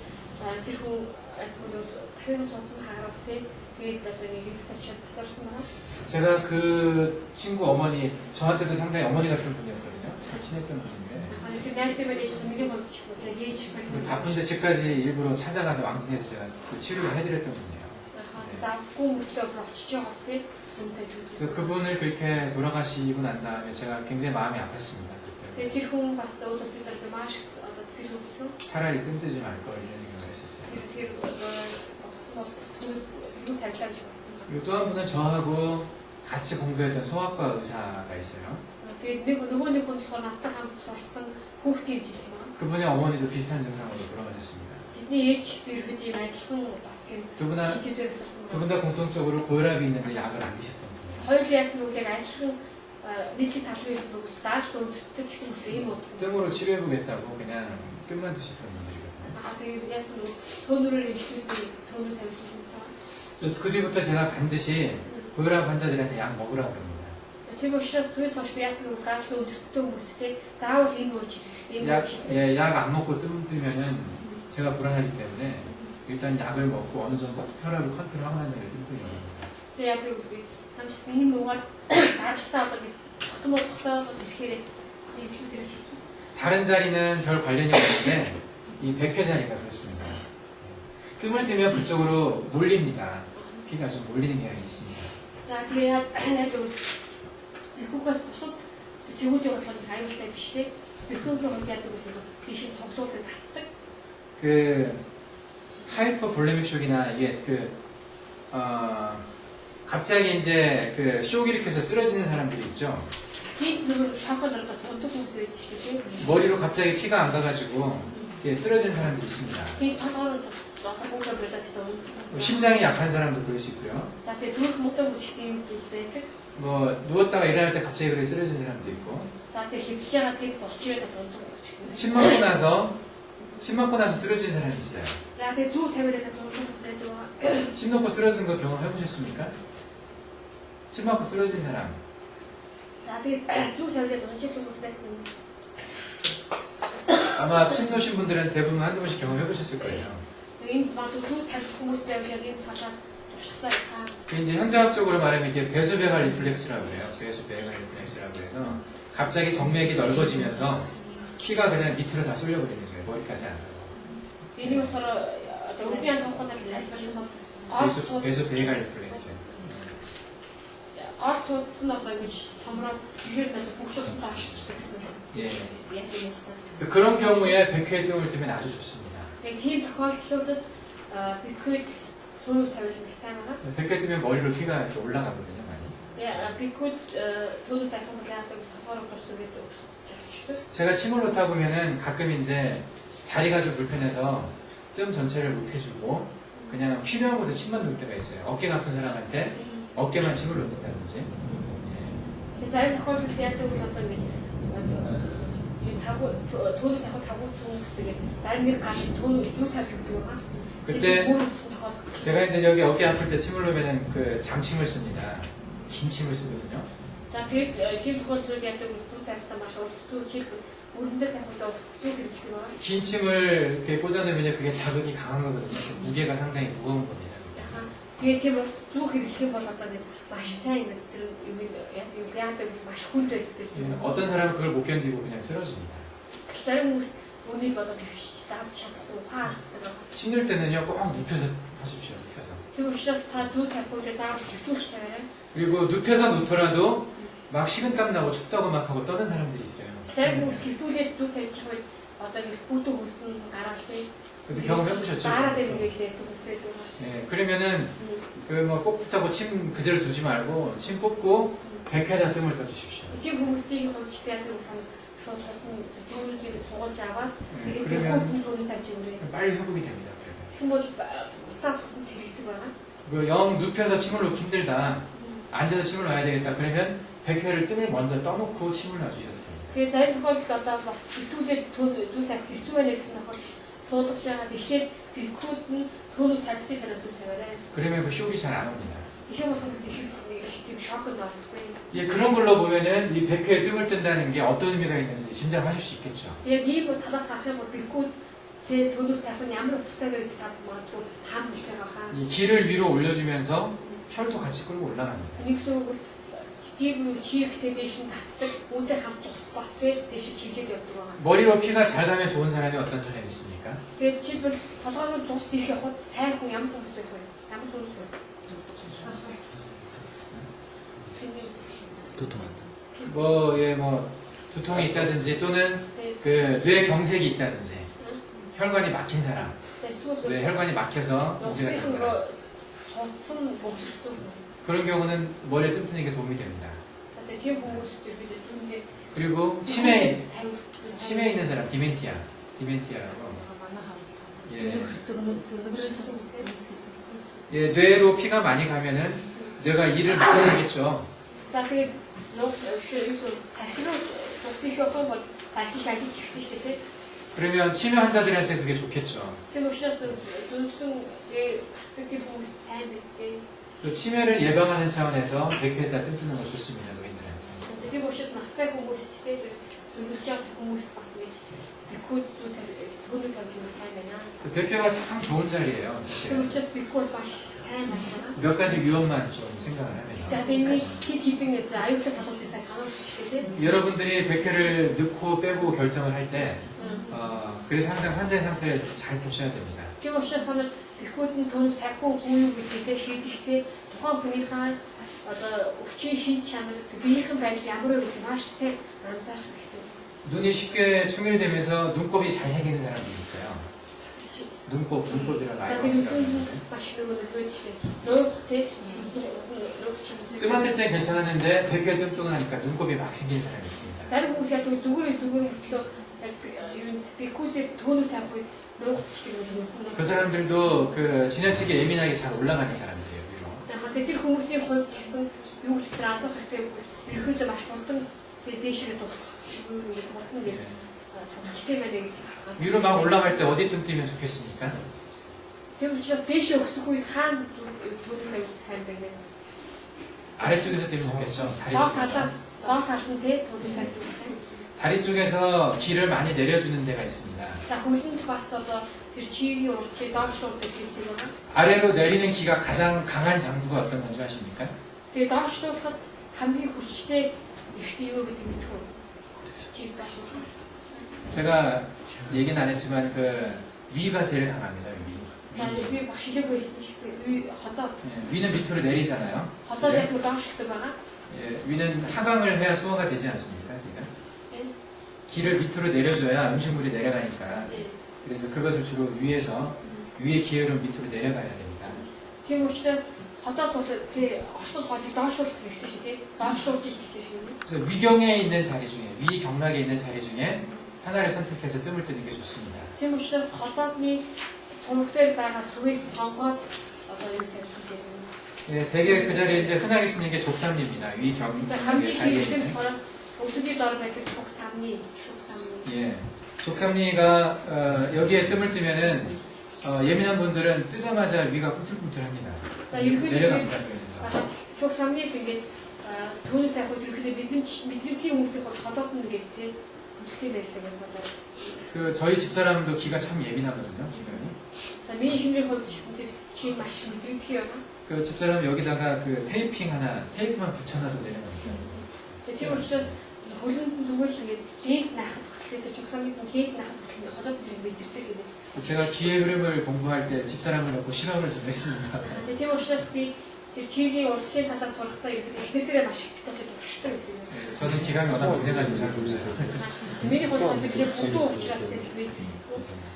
тэр хүн эсвэл дахин судсан хагаад тийм тэгээд одоо нэг юм төчөд басарсан байна. 제가 그 친구 어머니 저한테도 상당히 어머니 같은 분이었거든요. 잘 친했던 분인데 아니 그 나이스에 대해서 미리 먼저 얘기 좀 바쁜데 집까지 일부러 찾아가서 왕진에서 제가 그 치료를 해드렸던 분이에요. завгүй мөртлөө очиж байгаа тийм үнтэй 그래서 зүйлээс. 그분을 그렇게 돌아가시고 난 다음에 제가 굉장히 마음이 아팠습니다. Тэгээд тэр хүн бас өөдөөс өдөр маш их одоо сэтгэл хөдлсөн. 차라리 뜸 뜨지 말 걸 이런 생각을 했었어요. Тэр болсон юу тавилаа гэж бодсон. 그리고 또 한 분은 저하고 같이 공부했던 소아과 의사가 있어요. Тэгээд нөгөө нэг хүн болохоор надтай хамт сурсан хүүхдийн хэмжээс байна. 그분의 어머니도 비슷한 증상으로 돌아가셨습니다. Тэдний ээж гэсэн ерөөдөө юм адилхан бас тийм 두 хэмжээс 분 сурсан. 다 공통적으로 고혈압이 있는데 약을 안 드셨던 분이에요. Хоёул яасан үг яг адилхан нийтлэг талын байсан бол дааш өндөртөд гэсэн үс юм уу? 뜸으로 치료해보겠다고 그냥 뜸만 드셨던 분들이거든요. Тэгээд яасан үг төөнөрөөр имжлүүлдэг төөнөр тавьчихсан юм. 그래서 그 뒤부터 제가 반드시 고혈압 환자들한테 약 먹으라고 합니다. Тийм учраас түрээс хойш би яасан үг дааш өндөртөд хүмүүстэй заавал энэ ууж ирэх. 약 안 먹고 뜸 뜨면은 제가 불안하기 때문에 일단 약을 먹고 어느 정도 혈압을 컨트롤하고 난 다음에 뜸 뜨려고 합니다. Тэгээд яг үг би хамчсан энэ уугаад дараалтаа одоо тогтмол ирэхээр ийм шүү дээ. 다른 자리는 별 관련이 없는데 이 백회 자리가 그렇습니다. 뜸을 뜨면 그쪽으로 몰립니다. 피가 좀 몰리는 경향이 있습니다. За тэгээд яг үг бэхүүгээс бусад төвүүдийн бодлогыг аюултай биш те. бэхүүгийн хувьд яадаг бол тийш цуглуулдаг татдаг. 그 하이퍼 볼레믹 쇼크나 이게 갑자기 이제 그 쇼크 일으켜서 쓰러지는 사람들이 있죠. Тийм нэг шокод ордос унтах хүмүүс байдаг шүү дээ. 머리로 갑자기 피가 안 가가지고 이렇게 쓰러지는 사람들이 있습니다. Тийм толгоор одоо бүгд бодож байгаа. 심장이 약한 사람도 그럴 수 있고요. За тэгээд зүрх муутай хүмүүс тийм байдаг. 뭐 누웠다가 일어날 때 갑자기 그렇게 쓰러지는 사람도 있고. За тэгээд хөвж байгаа тэгээд босчирээс унтах хүмүүс ч гэсэн. 침 맞고 나서 쓰러지는 사람이 있어요. За тэгээд зүг тавиадаас унтах хүмүүс байдаг. 침 놓고 쓰러진 거 경험해 보셨습니까? 침 맞고 쓰러진 사람. За тэгээд зүг тавиадаас унтах хүмүүс байсан. 아마 침 놓으신 분들은 대부분 한두 번씩 경험해 보셨을 거예요. Энэ магадгүй зүг тавих хүмүүс байвал яг энэ талаар туршлагаа хаа. 그 이제 현대학적으로 말하면 이게 배수배가 리플렉스라고 해요. 배수배가 리플렉스라고 해서 갑자기 정맥이 넓어지면서 피가 그냥 밑으로 다 쏠려버리는 거예요. 머리까지 안 가고. Энийг болохоор одоо үрийн анхаарал хэлсэн. 배수배가 리플렉스. Гол судас нь одоо ингэж томроод ихээр байж бүх цусан таашчдаг гэсэн. 예. Яг тийм байна. 그래서 그런 경우에 백회 등을 뜨면 아주 좋습니다. Яг тийм тохиолдлуудад бикүүд төв тавил маш сайн байна. 백회 뜨면 머리로 피가 이렇게 올라가거든요, 많이. Яг бикүүд төв тавих юм бол яадаг толгоор дурсан гэдэг өгсөн. 제가 침을 놓다 보면은 가끔 이제 자리가 좀 불편해서 뜸 전체를 못 해주고 그냥 필요한 곳에 침만 놓을 때가 있어요. 어깨가 아픈 사람한테 어깨만 침을 놓는다든지. 예. зарим тохиолдолд яадаг бол одоо ингэ төв тавих цагуутсан хүмүүстэйгээ зарим нэг гал төв тавьж өгдөг байна. 그때 제가 이제 여기 어깨 아플 때 침을 놓으면은 그 장침을 씁니다. 긴 침을 쓰거든요. За тэгээд тийм тохиолдолд яадаг бол зүг тавихтаа маш урт зүг чиг өрөндөө тавихтаа урт зүг хэрэгжих байна. 긴 침을 이렇게 꽂아놓으면 그게 자극이 강한 거거든요. 무게가 상당히 무거운 겁니다. Тэгээд тийм урт зүг хэрэгжих бол одоо нэг маш сайн нэг тэр юм яадаг бол маш хүнд байдаг. 예, 어떤 사람은 그걸 못 견디고 그냥 쓰러집니다. зарим хүмүүс үнийг одоо тавьж давж чадахгүй хаалтдаг. 침 넣을 때는요 꼭 눕혀서 하십시오. 눕혀서. Тийм учраас та зүг тавих үед заавал хэвтүүлж тавиарай. 그리고 눕혀서 놓더라도 막 식은땀 나고 춥다고 막 하고 떠든 사람들이 있어요. зарим хүмүүс хэвтүүлээд зүг тавьчих үед одоо ингэ хүүтэн хүснэ гараалтай. 그것도 경험해보셨죠? гараад ирэгээ хэлээд хүмүүс байдаг. 예, 그러면은 그뭐 꼭 붙잡고 침 그대로 두지 말고 침 뽑고 100회나 뜸을 떠주십시오. Тийм хүмүүсийн хувьд ч яадаг бол шууд хотон дүүргийг суулж аваад тэгээд 그러면 бэкүүд төөний тавьж өгөрэй. 빨리 회복이 됩니다. 그러면. хэн бол буцаад хотон сэргийдэг байгаа. 그 영 눕혀서 침을 놓기 힘들다. 앉아서 침을 놔야 되겠다. 그러면 백회를 뜸을 먼저 떠놓고 침을 놔주셔도 됩니다. Тэгээд зарим тохиолдолд одоо бас хитүүлээд зүйл тавих хэцүү байна гэсэн тохиолдолд суулгаж байгаа. Тэгэхээр бэкүүд нь төөнүүд тавьсны дараа зүйл тавиарай. 그러면 그 쇼이 잘 안 옵니다. Ихэнх болгоноос их тийм шокнд ордоггүй. 예, 그런 걸로 보면은 이 백회에 뜸을 뜬다는 게 어떤 의미가 있는지 짐작하실 수 있겠죠. Яг ийм талаас харах юм бол бэкүүд тэгээд төөнүүд тавих нь ямар утгатай вэ гэдэг магадгүй хаам гэж байгаа хаа. 이 기를 위로 올려주면서 혈도 같이 끌고 올라갑니다. Нэгсэн үг бол тийм чийхтэй дэш нь татдаг, үүнтэй хамт тус бас дэш чиглээд явдаг байгаа. 머리로 피가 잘 가면 좋은 사람이 어떤 사람이 있습니까? Тэгээд жишээлбэл толгойроо тус их явахад сайн хүн ямар хүмүүс байх вэ? Ямар хүмүүс вэ? 두통한다. 뭐 두통이 있다든지 또는 그 뇌 경색이 있다든지 혈관이 막힌 사람, Тэгээд 뇌 эсвэл 혈관이 막혀서 문제가 нугсных 있는 사람. судсан болчихсон. 그런 경우는 머리에 뜸 뜨는 게 도움이 됩니다. Тэгээд тийм хүмүүс бид үүндээ 그리고 치매에 있는 사람, 디멘티아라고. 예, 뇌로 피가 많이 가면은 뇌가 일을 못하겠죠. За тэгээд нугс юу тархинуу тус их явах юм бол тархиг ажиллаж ихтэй шүү дээ. 그러면 치매 환자들한테 그게 좋겠죠. Тийм учраас зүнсэн тийм хүмүүс сайн бидтэй. 또 치매를 예방하는 차원에서 백회에다 뜸 뜨는 거 좋습니다, 노인들한테. Тийм учраас настай хүмүүстэй зөвлөж байгаа хүмүүс бас ингэж бикүүд төлөв тавьж өгөх сайн байна. 그 백회가 참 좋은 자리예요. Тийм учраас бикүүд маш сайн байна. 몇 가지 위험만 좀 생각을 하면. Тэгээд хит хитэн аюултай талуудыг сайн сануулж шүү дээ. 여러분들이 백회를 넣고 빼고 결정을 할 때, 그래서 항상 환자의 상태를 잘 보셔야 됩니다. Тийм учраас санаа бикүүд нь төлөв тавих уу юу гэдгийг шийдэхдээ тухайн хүнийхээ одоо өвчин шин чанар биеийн байдал ямар вэ гэдгийг маш сайн анзаарах хэрэгтэй. 눈이 쉽게 충혈이 되면서 눈곱이 잘 생기는 사람들이 있어요. 눈곱이라고 За 알고 тэгээд 있어요. маш их өнгөж шүү. Нөөцтэй 뜸 만들 땐 괜찮았는데 백회 뜸 뜨고 나니까 눈곱이 막 생기는 사람이 있습니다. зарим хүмүүс яг зүгээр мөртлөө яг юу бикүүдэд төөнөд тавих үед нуугдчихдаг юм. 그 사람들도 그 지나치게 예민하게 잘 올라가는 사람들이에요. 위로. Тэгээд тэр хүмүүсийн хувьд ч гэсэн юу гэж анзаарах хэрэгтэй ерөөдөө маш хурдан дээшээ тусчихгүй хурдан гэж цогцтой байна гэж. 위로 막 올라갈 때 어디 뜸 뛰면 좋겠습니까? Тэр учраас дээшээ өсөх үед хаана төөнөд тавих сайн байна. 아래쪽에서 뛰면 좋겠죠. 다리 Доод 쪽에서. талаас доод талд нь төөнөд тавьж өгсөн. 다리 쪽에서 기를 많이 내려주는 데가 있습니다. За хөлөнд бас одоо тэр чигийн урсгалыг доошлуулдаг хэсэг байна. 아래로 내리는 기가 가장 강한 장부가 어떤 건지 아십니까? Тэгээ доошлуулахад хамгийн хүчтэй ихтэй юу гэдэг нь тхүү. Чиг доошлуулах. 제가 얘기는 안 했지만 그 위가 제일 강합니다. 위. За би маш илэг байсан ч гэсэн ходоод 예, 위는 밑으로 내리잖아요. ходоод яг доошлуулдаг байгаа. 예, 위는 하강을 해야 소화가 되지 않습니까? 기가? 기를 밑으로 내려줘야 음식물이 내려가니까. 예. 그래서 그것을 주로 위에서 위의 기혈은 밑으로 내려가야 됩니다. Тийм учраас ходоод бол тий орсон хоолыг доошлуулах хэрэгтэй шүү тий. доошлуулж ирсэн шүү. 그래서 위경에 있는 자리 중에 위 경락에 있는 자리 중에 하나를 선택해서 뜸을 뜨는 게 좋습니다. Тийм учраас ходоодны сумаг дээр байгаа сүвээс сонгоод одоо юу тавьчих юм. 예, 대개 그 자리에 이제 흔하게 쓰는 게 족삼리입니다. 위 За 경락의 хамгийн 다리에 хэрэгтэй 있는. болохоор өвдөний дор байдаг шуг самны. 예, 족삼리가 여기에 뜸을 뜨면은 예민한 분들은 뜨자마자 위가 꿈틀꿈틀합니다. 자, 이렇게 내려갑니다. 그래서. шуг самныг ингээд төөнөд тавих үед ерөөдөө мэдрэмтийн хүмүүсийн бол ходоод нь ингээд тий хөдөлгөөн байлдаг юм байна. 그 저희 집사람도 기가 참 예민하거든요. 기간이. За миний эхнэрийн хувьд ч гэсэн тэр чинь маш мэдрэмтгий байна. 그 집사람 여기다가 그 테이프만 붙여놔도 내려갑니다. Тийм учраас хөлөнд зүгээр л ингээд лед наахад хөдлөж тэр шуг самныг лед наахад хөдлөж ходоод нь мэдэрдэг гэдэг. 제가 기의 흐름을 공부할 때 집사람을 놓고 실험을 좀 했습니다. Тийм учраас би тэр чигийн урсгалын талаас сурахтаа эхнэрдээ маш их битүүж туршдаг гэсэн юм. 예, 저는 기감이 워낙 둔해가지고 잘 몰라요. Миний хувьд би тэр бүдүү учраас тэгээд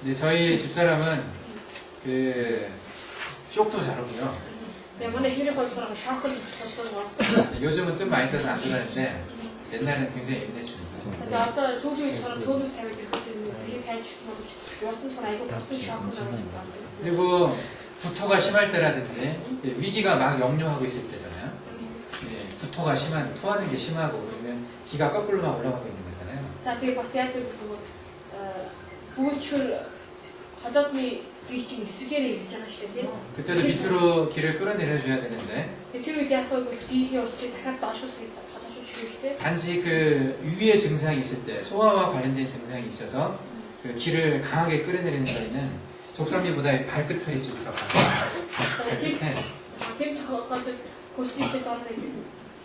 네, 저희 집사람은 그 쇼크도 잘 오고요. манай эхнэрийн хувьд шокол болдог. 요즘은 뜸 많이 떠서 안 그러는데 옛날에는 굉장히 예민했습니다. За одоо сүүлийн үеийн болохоор төөнөөр тавиад ирэхэд энэ сайжирсан боловч урд нь 아이고 bütün шокнд орж байгаа. 그리고 구토가 심할 때라든지 위기가 막 역류하고 있을 때잖아요. 예, 구토가 심한, 토하는 게 심하고 그러면 기가 거꾸로 막 올라가고 있는 거잖아요. За тэгээ бас яадаг гэвэл үүлчээр ходоодны бийчийн эсрэгээр ирж байгаа шүү дээ тийм. 그때도 밑으로 기를 끌어내려줘야 되는데 Тэр үед яг хөө биеийн урсгалыг дахиад доошуулах ходоошуулж хэрэгтэй. 단지 그 위의 증상이 있을 때 소화와 관련된 증상이 있어서 그 기를 강하게 끌어내리는 저희는 족삼리보다 발끝에 좀 들어가요. 발끝에. Тэр тохиолдолд хөлтийтэй дор байдаг.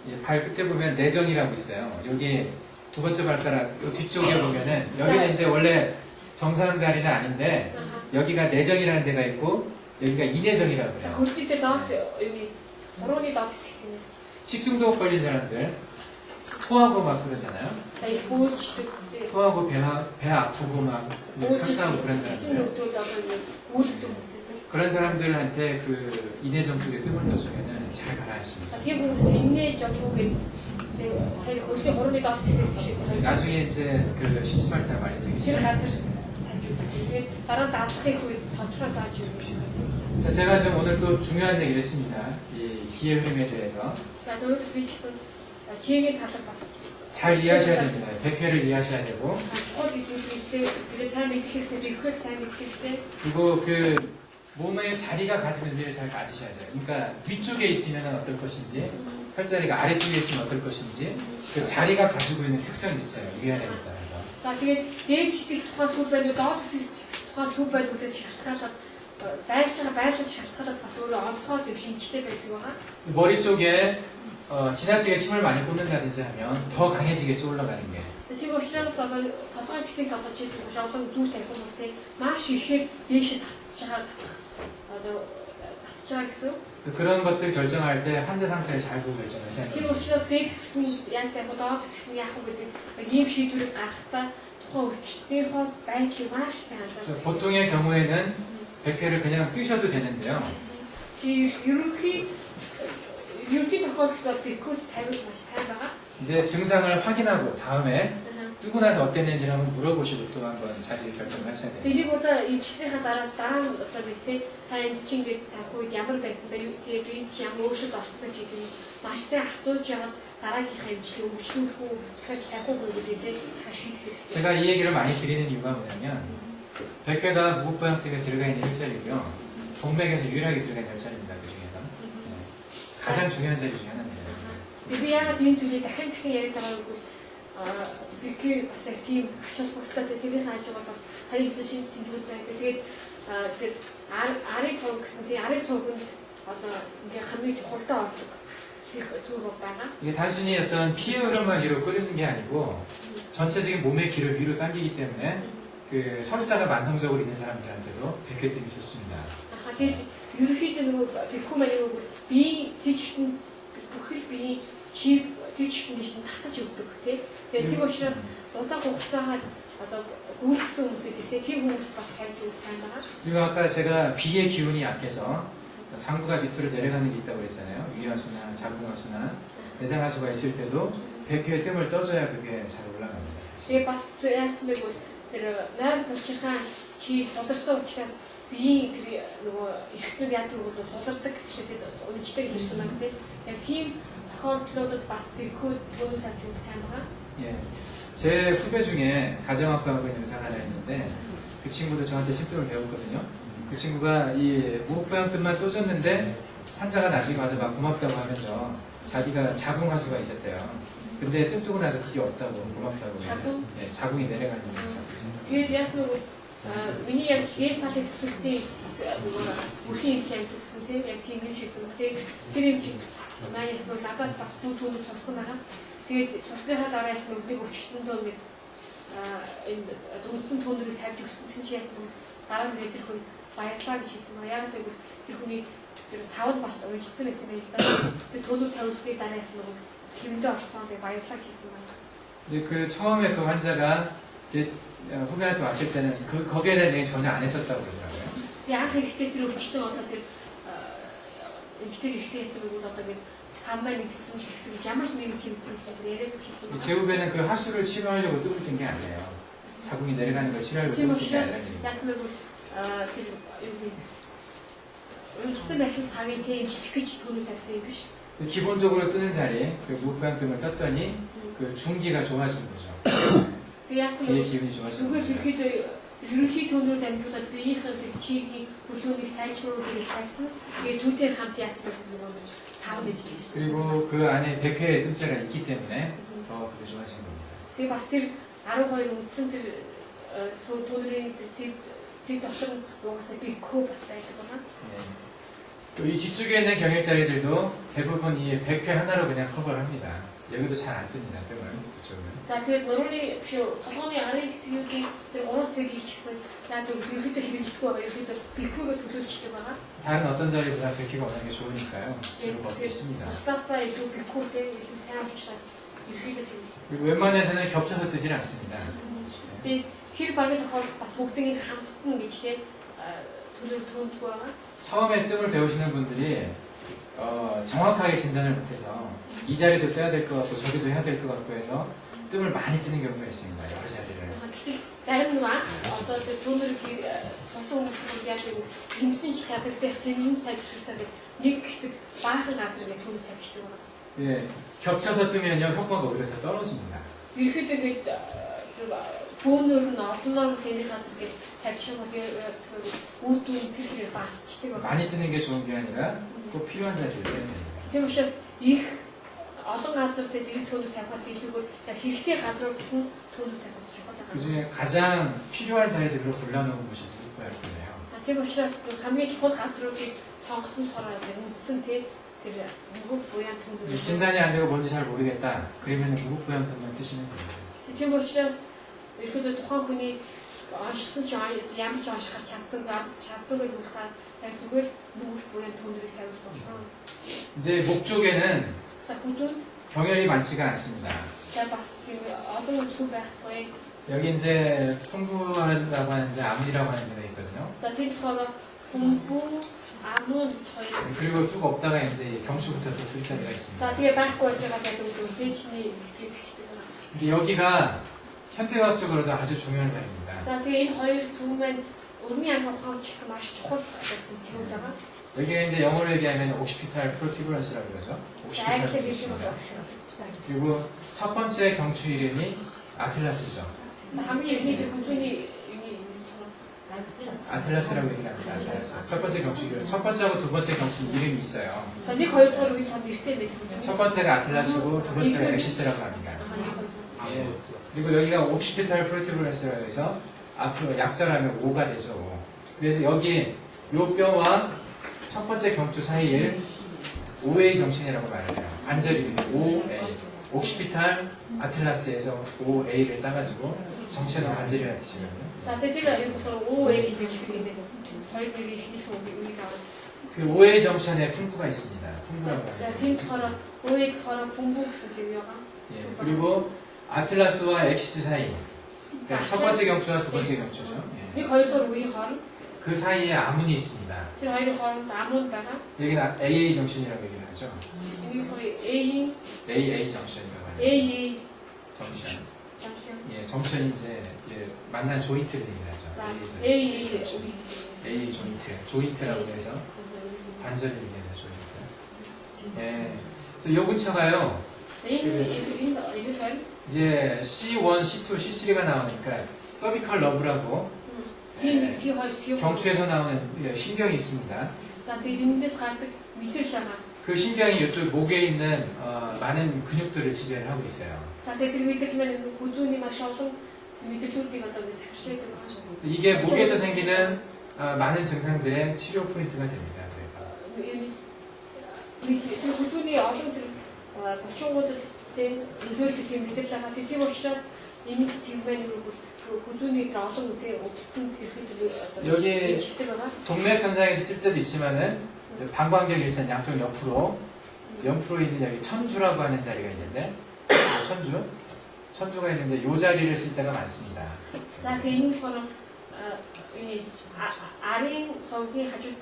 예, 발끝에 보면 내정이라고 있어요. 여기 두 번째 발가락 요 뒤쪽에 보면은 여기는 이제 원래 정상 자리는 아닌데 여기가 내정이라는 데가 있고 여기가 이내정이라고 За 그래요. хөлтийтэй доод юуны урууны доод хэсэг тийм. 식중독 걸린 사람들 토하고 막 그러잖아요. За их бөөлждөг тийм. 토하고 배 아프고 막 설사하고 그런 Эсрэг 사람들. нөхдөл одоо үүлдэг хүмүүстэй. 그런 사람들한테 그 이내정 쪽에 뜸을 떠주면은 잘 가라앉습니다. За тийм хүмүүс инээ жоггүй сая хөлтийн урууны доод хэсэг шиг 나중에 이제 그 심심할 때 많이 тэр 들리시죠. газар тавьж өгдөг. Тэгээд дараа нь дадлахын үед тодорхой зааж өгөх шиг байна. 자, 제가 지금 오늘 또 중요한 얘기를 했습니다. 이 기의 흐름에 대해서 За түрүүнд би ч гэсэн чигийн талаар бас 잘 이해하셔야 됩니다. 백회를 이해하셔야 되고 чухал зүйлүүдтэй бид сайн мэдэх хэрэгтэй, биеийг сайн мэдэх хэрэгтэй. 그리고 그 몸의 자리가 가진 의미를 잘 가지셔야 돼요. 그러니까 위쪽에 있으면 어떨 것인지 혈자리가 아래쪽에 있으면 어떨 것인지 그 자리가 가지고 있는 특성이 있어요. 위안에 따라서. За тэгээд дээд хэсэг тухайн сүв байр, доод хэсэг тухайн сүв байруудаас шалтгаалаад байрж байгаа байрлалаас шалтгаалаад бас өөрөө онцгой юм шинжтэй байдаг байгаа. 머리 쪽에 지나치게 침을 많이 꽂는다든지 하면 더 강해지게 쏠러가는 게. Тийм учраас одоо толгой хэсэг одоо чи олон зүү тавих юм бол тийм маш ихээр дээш татж байгаа одоо татж байгаа гэсэн. 그래서 그런 것들 결정할 때 환자 상태를 잘 보고 결정을 해야 Тийм 돼요. учраас дээд хэсэг нь яаж тавих вэ, доод хэсэг нь яах вэ гэдэг ийм шийдвэрийг гаргахдаа тухайн өвчтний хувь байдлыг маш сайн 그래서 анзаарах. 보통의 경우에는 백회를 그냥 뛰셔도 되는데요. Чи ерөнхий тохиолдолд бикүүд тавих маш сайн байгаа. 이제 증상을 확인하고 다음에 뜨고 나서 어땠는지를 한번 물어보시고 또 한번 자리를 결정을 하셔야 돼요. Тэрийг одоо эмчснийхаа дараа нь одоо бид та энэ чинь гээд тавих үед ямар байсан бэ? Тэгээ би энэ чинь ямар өөрчлөлт орсон бэ гэдэг нь маш сайн асууж яваад дараагийнхаа эмчилгээ өвчлөх үү, дахиж тавих уу гэдэг шийдэх хэрэгтэй. 제가 이 얘기를 많이 드리는 이유가 뭐냐면 백회가 무흡부양팀에 들어가 있는 혈자리고요. 동맥에서 유일하게 들어가 있는 혈자리입니다. 그 중에서. 가장 중요한 자리 중에 하나입니다. Тэгээ би яагаад энэ зүйлийг дахин яриад байгаа вэ? Би бас яг тийм ашиг бүртээ тэрийг хааж байгаа бас харин гэсэн шинж тэмдгүүд байдаг. Тэгээд арыг сууг гэсэн тийм арыг сууганд одоо ингээ хамгийн чухалтай ордог сүр байгаа. 이게 단순히 어떤 피의 흐름만 위로 끌리는 게 아니고 전체적인 몸의 기를 위로 당기기 때문에 그 설사가 만성적으로 있는 사람들한테도 백회뜸이 좋습니다. Тэгээд ерөнхийдөө нөгөө бэхүү маань нөгөө би тийчхэн бүхэл би чи тийчхэн гэж татаж өгдөг тийм. Тэгээд тийм учраас удаан хугацаагаар одоо гүйлгсэн хүмүүс үү тийм хүмүүс бас хайж үзэх сайн байгаа. 그리고 아까 제가 비의 기운이 약해서 장부가 밑으로 내려가는 게 있다고 그랬잖아요. 위하수나 자궁하수나 내장하수가 있을 때도 백회의 뜸을 떠줘야 그게 잘 올라갑니다. Тэгээд бас яасан бэ бол тэр нойр булчирхаан чи суларсан учраас биеийн тэр нөгөө эрхтнүүд яадаг бол сулардаг гэсэн шиг унждаг хэлсэн байна тийм. Яг тийм тохиолдлуудад бас бэхүүд төлөв тавьж үзэх сайн байгаа. 예, 제 후배 중에 가정학과 하고 있는 의사가 하나 있는데 그 친구도 저한테 심증을 배웠거든요. 그 친구가 이 무흡부양뜸만 떠줬는데 환자가 나중에 와서 막 고맙다고 하면서 자기가 자궁하수가 있었대요. 근데 뜸 뜨고 나서 그게 없다고 고맙다고. 자궁? 예, 자궁이 내려가는 게 자꾸 있습니다. Тэгээд яасан бэ? Миний яг дээд талын төсөлтийн бүхий юм чинь төсөн тийм яг тийм юм шийсэн. Тэгээд тэр юм чинь маань яасан надаас бас түүнээс сурсан байгаа. Тэгээд сурсныхаа дараа яасан нэг өвчтөндөө нэг энэ үндсэн түүнэрийг тавьж өгсөн чинь яасан дараа нь тэр хүн баярлаа гэж хэлсэн байна. Яг тэгвэл тэр хүний тэр савд бас уншсан байсан байх л да. Тэгээд түүнүүд тавьсны дараа яасан бол хэмдэ орсон тэгээд баярлаа гэж хэлсэн байна. 근데 그 처음에 그 환자가 제 후배한테 왔을 때는 거기에 대한 얘기 전혀 안 했었다고 그러더라고요. Яг хэрэгтэй тэр өвчтөн одоо тэр эмчтэр ихтэй хэсэг бол одоо ингэ 3만 익슨 식스 ямар нэг температур яриад 이 хэлсэн. 제후배는 그 하수를 치료하려고 뜸을 뜬 게 아니에요. 자궁이 내려가는 걸 치료하려고 Тийм 뜸을 뜬 게 учраас 아니라 얘기예요. ясмаг тэр үндэстэн байсан цагийн тэмцэх гэж түүний тавьсан юм биш. 기본적으로 뜨는 자리, 그 무부양 뜸을 떴더니 그 중기가 좋아지는 거죠. Тэгээ яасан 비의 бэ? 기운이 좋아지는 Зүгээр 거죠. ерөнхий түүнээр дамжуулаад биеийнхээ чигийн хөлөөнийг сайжруулах гэж тавьсан. Тэгээ түүнтэй хамт яасан гэсэн юм байна. Тав нэвчсэн. 그리고 그 안에 100회의 뜸자가 있기 때문에 더 그게 좋아진 겁니다. Тэгээ бас тэр 12 үндсэн тэр түүнэрийн зэг дотор угаасаа бикхүү бас байдаг байна. 또 이 뒤쪽에 있는 경일자리들도 대부분 이 100회 하나로 그냥 커버를 합니다. 여기도 잘 안 뜹니다. 뜸은 그쪽은. За тэгээд нурууны биш толгойн арын хэсгүүдийн тэр 3 цэг хийчихсэн. За тэр ерөөдөө хэрэглэхгүй байгаа. Ерөөдөө бикхүүгээ төлөөлчихдэг байгаа. 다른 어떤 자리보다 100회가 워낙에 좋으니까요. 주로 먹고 있습니다. Устаасаа илүү бикхүүтэй илүү сайн учраас ерөөдөө хэрэглэдэг. 그리고 웬만해서는 겹쳐서 뜨질 않습니다. Тэгээд хэр багийн тохиолдолд бас бүгдийг хамтдан гэж тийм төлөвлөдөг байгаа. 처음에 뜸을 배우시는 분들이 정확하게 진단을 못해서 이 자리도 떼야 될 것 같고 저기도 해야 될 것 같고 해서 뜸을 많이 뜨는 경우가 있습니다. 여러 자리를. Гэтэл зарим нэг одоо тэр түүнэр сонсон хүмүүсүүд яг юм хэмтэнч тавьдаг хэмтэнч тавьчихдаг нэг хэсэг баахан газар гэж түүнэр тавьчихдаг байна. 예, 겹쳐서 뜨면요 효과가 오히려 더 떨어집니다. Ерөөдөө гээд түүнэр нь олноор тэний газар гэж тавьчих бол үр дүн тэр багасчдаг байна. 많이 뜨는 게 좋은 게 아니라 꼭 필요한 자리를 떼야 됩니다. Тийм учраас их олон газартай зэрэг түүнэр тавихаас илүүгээр хэрэгтэй газруудад нь түүнэр тавихаас чухал 그 байгаа. 중에 가장 필요한 자리들로 골라놓은 것이 누구일까요? Тийм учраас хамгийн чухал газруудыг сонгосон болохоор үндсэн тэр 무국 부양 통도. 진단이 안 되고 뭔지 잘 모르겠다. 그러면 무국 부양 뜸만 뜨시면 됩니다. Тийм учраас ерөөдөө тухайн хүний онцсон ч ямар ч онцгой чадсангүй болохоор яг зүгээр 무국 부양 통도를 тавьж болно. 이제 목 쪽에는 За хүзүүд 경혈이 많지가 않습니다. за бас тийм олон үсгүй байхгүй. 여기 이제 풍부하다고 하는데 암이라고 하는 데가 있거든요. За тийм болохоор humbu 아문 저희. 그리고 쭉 없다가 이제 경추부터 또 뜰 때가 있습니다. За тэгээ байхгүй байж байгаа гэдэг нь тэнчний хэсгээс эхэлдэг байна. 근데 여기가 현대과학적으로도 아주 중요한 자리입니다. За тэгээ энэ хоёр сүм маань өрний амь ухаан гэсэн маш чухал зүйл байгаа. 여기가 이제 영어로 얘기하면 옥시피탈 프로튜브런스라고 그러죠. За англи 옥시피탈 хэлээр 프로튜브런스. 그리고 첫 번째 경추 이름이 아틀라스죠. хамгийн эхний хүзүүний 아틀라스라고 얘기합니다. 아틀라스. 첫 번째 경추 이름. 첫 번째하고 두 번째 경추 이름이 있어요. За нэг хоёрдугаар үе том нэртэй байдаг. 첫 번째가 아틀라스고 두 번째가 엑시스라고 합니다. 예. 그리고 여기가 옥시피탈 프로튜브런스라고 해서 앞으로 약절하면 5가 되죠. 5. 그래서 여기 요 뼈와 첫 번째 경추 사이를 OA 정신이라고 말을 해요. 관절이 OA. 옥시피탈 아틀라스에서 OA를 따가지고 정신은 관절이라는 뜻이거든요. За тэгээ яг болохоор OA гэж хэлдэг юм. хоёр нэрийн ихнийх үгийг аваад. 그 OA 정신에 풍부가 있습니다. 풍부라고 За 합니다. тийм болохоор OA болохоор бөмбөг гэсэн үг байгаа. 예. 그리고 아틀라스와 엑시스 사이. 그러니까 첫 번째 경추와 두 번째 경추죠. 예. нэг хоёрдугаар үеийн хооронд 그 사이에 아문이 있습니다. тэр хоёрын хооронд амун байгаа. 여기는 AA 정신이라고 얘기를 하죠. Нэг хоёр A AA 정신이라고 하죠. A 정신. 잠시만. 예, 정신이 이제 예, 만난 조인트를 얘기를 하죠. 자 AA A 정신. AA 조인트. 조인트라고 해서 관절을 얘기하는 조인트. 예. 그래서 요 근처가요. 이제 C1, C2, C3가 나오니까 서비컬 러브라고 경추에서 나오는 예, 신경이 있습니다. 자, 대림대에서 갈때 밑을 향한. 그 신경이 이쪽 목에 있는 많은 근육들을 지배를 하고 있어요. 자, 대림 밑을 향한 고준이 마셔서 밑을 뚫기가 더 색시해야 되는 거죠. 이게 목에서 생기는 많은 증상들의 치료 포인트가 됩니다. 그래서 고준이 어떤 보충고들 된 이들들 밑을 향한 대팀 учраас энэ 팀맨으로 고준이 어떤 것에 어떤 여기 동맥선상에서 쓸 때도 있지만은 방광경 일산 양쪽 옆으로 있는 여기 천주라고 하는 자리가 있는데 천주가 있는데 이 자리를 쓸 때가 많습니다. 자, 개인처럼 아린 성기 아주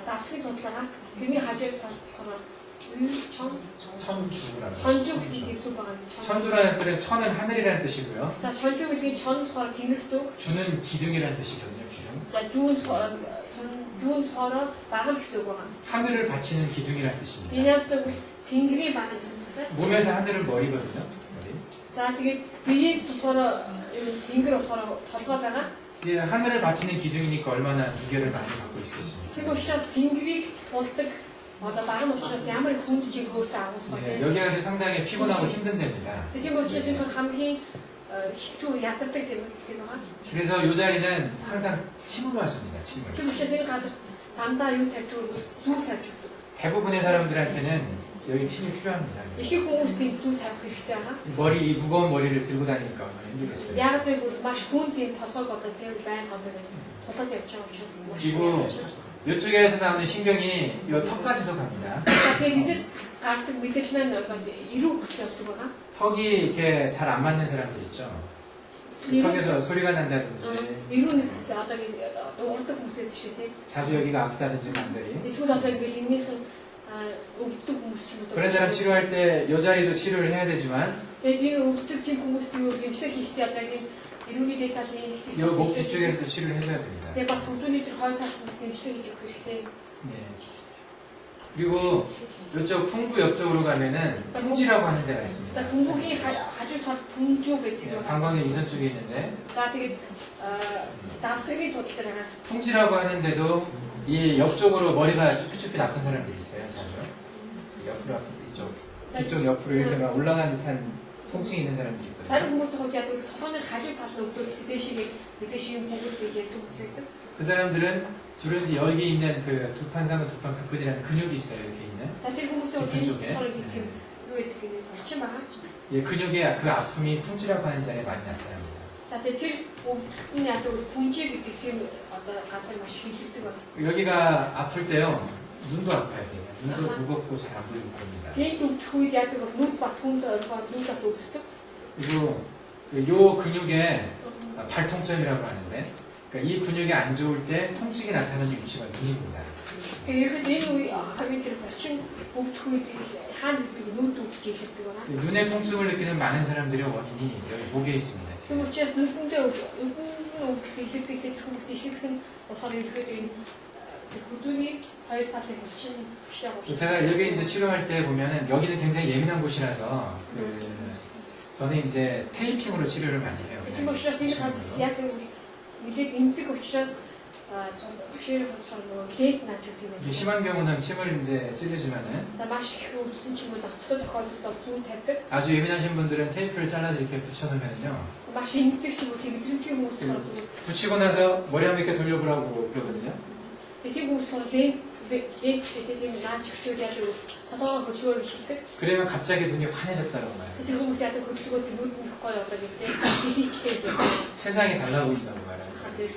납치 좋다가 금이 아주 좋다가 천주라고. 전주 гэсэн тийм үг байгаа. 천주라는 뜻은 천은 하늘이라는 뜻이고요. За 전주 гэдэг 천 болохоор тэнгэр гэсэн үг. 주는 기둥이라는 뜻이거든요. 기둥. За жүүн болохоор багал гэсэн үг байгаа. 하늘을 받치는 기둥이라는 뜻입니다. Энэ яг тэнгэрийн багал гэсэн үг. 몸에서 하늘은 머리거든요. 머리. За тэгээд биеэс болохоор тэнгэр болохоор толгой байгаа. 이 하늘을 받치는 기둥이니까 얼마나 무게를 많이 갖고 있겠습니까? Тийм учраас тэнгэрийг тулдаг одоо баг нь учраас ямар их хүнд чиг өөртөө агуулсан 예, тийм. 여기가 상당히 피곤하고 힘든 데입니다. Тийм учраас энэ хамгийн хэцүү ядардаг тийм хэсэг байгаа. 그래서 이 자리는 항상 침으로 하십니다. 침을. Тийм учраас энэ газар дандаа юу тавьдаг зүг тавьж өгдөг. 대부분의 사람들한테는 여기 침이 필요합니다. Ихэнх хүмүүс тийм зүг тавих хэрэгтэй байгаа. 머리 이 무거운 머리를 들고 다니니까 얼마나 힘들겠어요. Яг гэвэл маш хүн тийм толгойг одоо тийм байн одоо тулаад явж байгаа учраас маш. 그리고 이쪽에서 나오는 신경이 이 턱까지도 갑니다. Тэгээд эндээс гардаг мэдээлэл маань одоо ирүү хүртэл явдаг байгаа. 턱이 이렇게 잘 안 맞는 사람들 있죠. 턱에서 소리가 난다든지 Ирүү нэгс одоо урдаг хүмүүс байдаг шүү тийм. 자주 여기가 아프다든지 관절이. Эсвэл одоо ингэ энэних өвддөг хүмүүс ч юм уу. 그런 사람 치료할 때 이 자리도 치료를 해야 되지만 Тэгээд энэ өвддөг тийм хүмүүст юу гэмших хийхдээ одоо энэ ирүүний дэд талын хэсэг. 이 목 뒤쪽에서도 치료를 해줘야 됩니다. Тэгээд бас өдөөний тэр хоёр талд гэмших хийж өгөх хэрэгтэй. 예. 그리고 이쪽 풍부 옆쪽으로 가면은 풍지라고 하는 데가 За 있습니다. хүмүүгийн хажуу талд түнжүү гэж 예, байна. 방광의 이선 쪽에 있는데 За тэгээд давсгийн судал дээр байгаа. 풍지라고 하는데도 이 옆쪽으로 머리가 쭈삣쭈삣 아픈 사람들이 있어요. 자주 옆으로 아픈 뒤쪽 옆으로 이렇게 막 올라간 듯한 통증이 있는 사람들이 있거든요. Зарим хүмүүсийн хувьд яг толгойн хажуу талд өвдөлт дэшиг бүгд гэж ярьдаг хүмүүс байдаг. 그 사람들은 주로 이제 여기 있는 그 두판상은 두판 극근이라는 근육이 있어요. 이렇게 있는. За тэр хүмүүсийн хувьд 뒤쪽에. энэ болохоор нэг юм юу гэдэг нь булчин байгаа. 예, 근육의 그 아픔이 풍지라고 하는 자리에 많이 나타납니다. За тэгээд тэр өвдөлтний яг хүнжээ гэдэг тийм одоо газар маш хилэлдэг байна. 여기가 아플 때요. 눈도 아파야 돼요. 눈도 무겁고 잘 안 보이고 그럽니다. Тэгээд өвдөх үед яг бол нүд бас хүнд оргоод нүд бас өвддөг. 그리고 요 근육에 발통점이라고 하는데 그러니까 이 근육이 안 좋을 때 통증이 나타나는 위치가 눈입니다. Тэгээд энэ үе хамгийн тэр булчин өвдөх үед хаана гэдэг нүд өвдөж эхэлдэг байна. 눈의 통증을 느끼는 많은 사람들의 원인이 여기 목에 있습니다. Тийм учраас нүдэндээ өвдөх эхэлдэг тэр хүмүүс ихэнх нь болохоор ерөөдөө энэ хүдүүний хоёр талын булчин бишээ болж. 제가 여기 이제 치료할 때 보면은 여기는 굉장히 예민한 곳이라서 저는 이제 테이핑으로 치료를 많이 해요. Тийм учраас энэ газар яг нэлээд эмзэг учраас бишээ болохоор лээд наач гэдэг юм. 이게 심한 경우는 침을 이제 찌르지만은 За маш их өвдсөн ч юм уу ноцтой тохиолдолд бол зүүн тавьдаг. 아주 예민하신 분들은 테이프를 잘라서 이렇게 붙여놓으면요. Маш эмзэг ч юм уу тийм мэдрэмтгий хүмүүс болохоор зүгээр. 붙이고 나서 머리 한번 이렇게 돌려보라고 그러거든요. Тийм хүмүүс болохоор лээд шиг тийм наач өчөөд яг толгойн хөдөлгөөр шилдэг. 그러면 갑자기 눈이 환해졌다고 봐요. Тэр хүмүүс яг хөдөлгөөд нүдэндхгүй одоо гэдэг хилийчтэй юм. 세상이 달라 보인다고 말하는 네.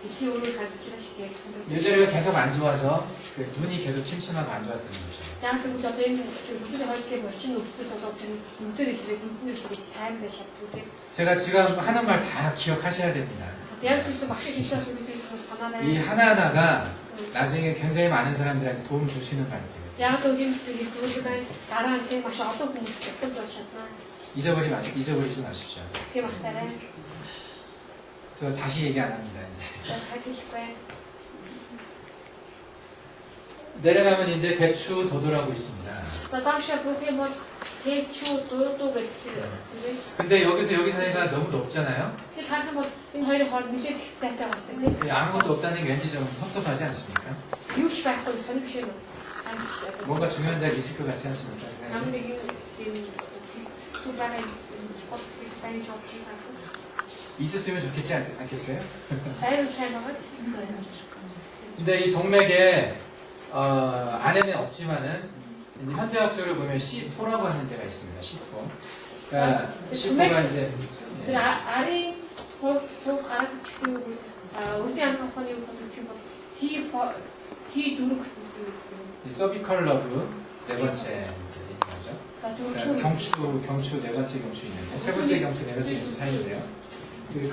이게 오늘 가르치는 시제. 요즘에 계속 안 좋아서 그 눈이 계속 침침하고 안 좋았던 거죠. Яг тэгвэл одоо энэ бүдүүний хоёрын болчин өвсөж болоод тэр нүдээр хэлээ нүднээс гэж таймдаа шатдаг. 제가 지금 하는 말 다 기억하셔야 됩니다. Яг тэгвэл багш хэлсэн зүйлийг санаарай. 이 하나하나가 나중에 굉장히 많은 사람들한테 도움 줄 수 있는 말이에요. Яг тэгвэл энэ зүйлийг дараагийн маш олон хүмүүс зөвлөж болж чадна. 잊어버리지 마십시오. Тийм ахтарай. 저 다시 얘기 안 합니다. 이제. За хэлэхгүй. 내려가면 이제 대추 도도라고 있습니다. За даашаа бүх юм бол тэчүү дуудуу гэдэг. 근데 여기 사이가 너무 높잖아요. Тэр харах юм бол энэ хоёрын хооронд нэлээд их зайтай басдаг тийм. 아무것도 없다는 게 왠지 좀 섭섭하지 않습니까? Юу ч байхгүй сонирхож юм. 뭔가 중요한 자리 있을 것 같지 않습니까? Нам нэг юм 투바를 спортик байна ч 없이 байна. 있었으면 좋겠지 않겠어요? Айрын сайн байгаа. 근데 이 동맥에 안에는 없지만은 이제 현대학적으로 보면 C4라고 하는 데가 있습니다. C4. 그러니까 C4가 이제 Тэр ари суу гарах гэсэн үг үрдийн анхны үг бол C4 гэсэн үг. 서비컬 러브 네 번째 이제 얘기하죠. За 그러니까 경추 네 번째 경추 있는데 세 번째 경추 네 번째 경추 사이인데요.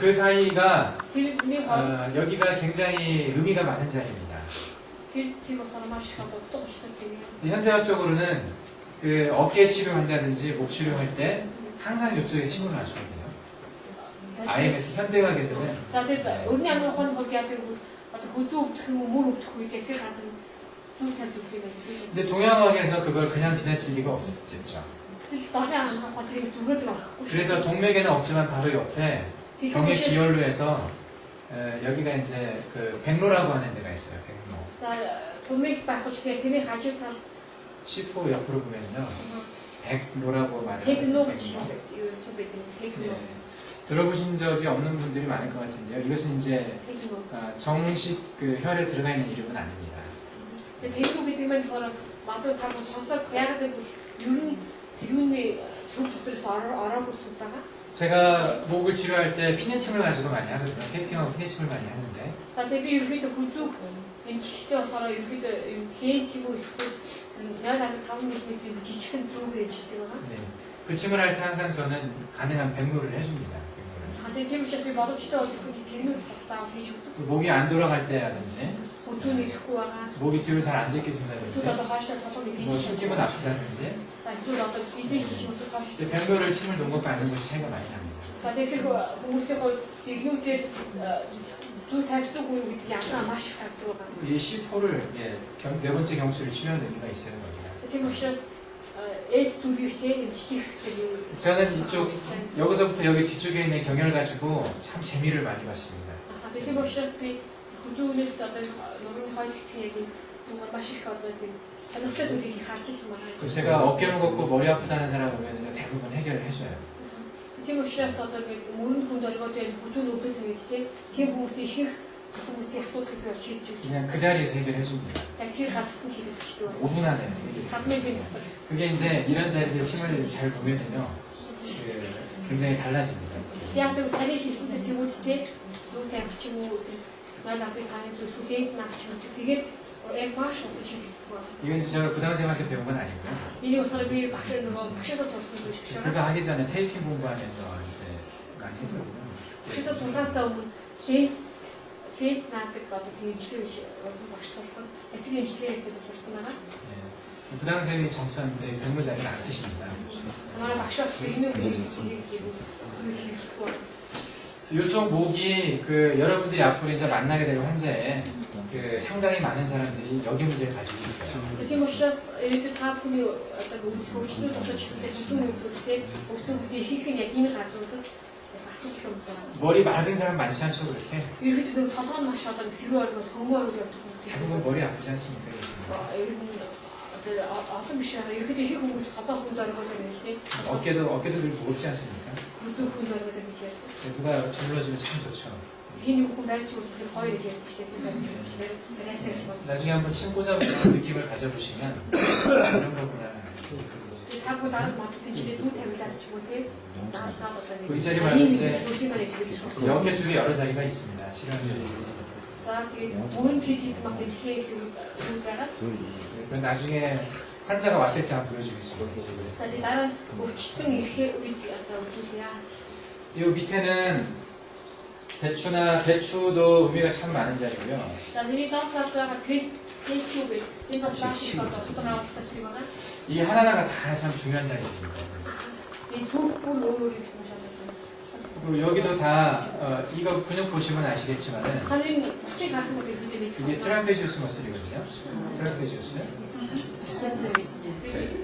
그 사이가 тэрний хооронд 여기가 굉장히 의미가 많은 자리입니다. Тэр цэг болохоор маш их одоо утга учиртай цэг юм. 현대학적으로는 그 어깨 치료한다든지 목 치료할 때 항상 이쪽에 침을 놔주거든요. IMS 현대학에서는 За тэгээд өрний амрахын хувьд яадаг бол одоо хөзөө өвдөх юм уу мөр өвдөх үе гэх тэр газар зүйл тавьж өгдөг байдаг. 근데 동양학에서 그걸 그냥 지나칠 리가 없었죠. Тэр долын амрахын тэрийг зүгээр л авахгүй шүү. 그래서 동맥에는 없지만 바로 옆에 경의 Тэгээд 기혈로 해서 여기가 이제 그 백로라고 하는 데가 있어요. 백로. за тумыг байх учраас тэрний хажуу тал C4 옆으로 보면요. 백로라고 말해요. техно гэж юу юм бэ техно. 들어보신 적이 없는 분들이 많을 것 같은데요. 이것은 이제 техно. 정식 그 혈에 들어가 있는 이름은 아닙니다. Тэгээд техно гэдэг нь болохоор мадуу тав сонсоод яагаад гэвэл ер нь тэрүүний сүм доторс ороогүй сүм байгаа. 제가 목을 치료할 때 피내침을 가지고 많이 하거든요. 테이핑하고 피내침을 많이 하는데 За тэгээд би ерөөдөө хүзүүг эмчлэхдээ болохоор ерөөдөө юм ХТV эсвэл 0.5 мм жижигхэн зүгээр эмчилдэг байгаа. 네. 그 침을 할 때 항상 저는 가능한 백로를 해줍니다. 백로를. Тэгээд тийм учраас би боломжтой бол гэрнүүд тагсаа хийж өгдөг. 목이 안 돌아갈 때라든지 Өдөө нэрэхгүй байгаа. 목이 뒤로 잘 안 Эсвэл 들켜진다든지 одоо хаашаа толгойг 뭐 идэж 숨기면 아프다든지 За эсвэл одоо идэж хийж мөсөж хааш. 이제 백로를 침을 놓은 것과 아닌 것이 차이가 많이 납니다. За тэгээд тэр хүмүүсийн хувьд гэрнүүдээр зүйл тавьдаг үе гэдэг ялгаа маш их гардаг байгаа. 이 C4를 네 번째 경추를 치료하는 의미가 있어요. 거기가. Тийм учраас S2-тэй эмчлэх гэдэг юм. 저는 이쪽 여기서부터 여기 뒤쪽에 있는 경혈 가지고 참 재미를 많이 봤습니다. Тийм учраас би хүзүүнээс одоо нурны хойд хэсгийн нөгөө маш их одоо тийм сонирхолтой зүйлийг харж ирсэн байна. 그럼 제가 어깨를 걷고 머리 아프다는 사람 오면 대부분 해결을 해줘요. Тийм учраас одоо нэг мөрөнд хүнд оргоод байх хүзүүн өвдөж байгаа тийм хүмүүсийн ихэнх хүмүүсийн асуудлыг би шийдэж өгч. 그냥 그 자리에서 해결해 줍니다. Яг тэр газарт нь шийдэж өгчдөг. 5분 안에 해결해요. 5минутын дотор. 그게 이제 이런 자리들 침을 잘 보면은요, 굉장히 달라집니다. Яг тэр сарын хийсэнтэй зүйлтэй зүйтэй авч юм ууനാൽ авдаг таны зүйлсүүд наач юм. Тэгээд яг маш их шийдэгдэх байна. 이건 이제 제가 부당생한테 배운 건 아니고요. Энийг болохоор би багшаас сурсан зүйл шиг байна. 그러니까 하기 전에 테이핑 공부하면서 이제 많이 했거든요. 그래서 сургаасаа өмнө лент наадаг одоо тэмцэл багш сурсан. Эцэг эмчилгээээс сурсан байна. 부당생이 정천인데 백로 자리를 안 쓰십니다. манай багшаа бигнүү гэдэг 이쪽 목이 그 여러분들이 앞으로 이제 만나게 될 환자에 그 상당히 많은 사람들이 여기 문제를 가지고 있어요. Тийм учраас эргээд та бүхний одоо хөгжлөөр дотоод чиглэлтэй бүхэн хүмүүстэй бүхэн хүмүүсийн ихэнх нь яг энэ газруудад асуудал үүсэж байгаа. 머리 맑은 사람 많지 않죠, 그렇게? Ерөөд нэг толгой нь маш одоо хэрүү оргоо төмөө оргоо явдаг хүмүүс. 대부분 머리 아프지 않습니까? ер нь одоо олон биш байгаа. Ерөөд их хүмүүс толгой хүнд оргоо байгаа юм тийм. 어깨도 늘 무겁지 않습니까? Бүхэн хүнд оргоо гэдэг юм. 누가 주물러주면 참 좋죠. Хин хүн барьж өгөх хоёр гэж ярьдаг шүү дээ. 나중에 한번 침 꽂아보는 느낌을 가져보시면 이런 거구나. 타고 다른 맛도 드시게 두 태블릿 ч юм уу тийм. 이 자리 말고 이제 여기 쪽에 여러 자리가 있습니다. 실험실이. За тэгээд мөрөнд хийх бас эмчилгээ зүйл байгаа. 그 나중에 환자가 왔을 때 한번 보여주겠습니다. За тэгээд дараа өвчтөн ирэхэд үед одоо үзүүлье. 이 밑에는 대추도 의미가 참 많은 자리고요. За миний доцаасаа 테이큐 энэ бас маш их одоо авалттай зүйл байна. 이 하나하나가 다 참 중요한 자리입니다. 이 소бүр өөр гэсэн шалгал. 그리고 여기도 다 이거 근육 보시면 아시겠지만은 가진 хүчийг харах нь бид 이게 트라페지우스 머슬이거든요. 트라페지우스.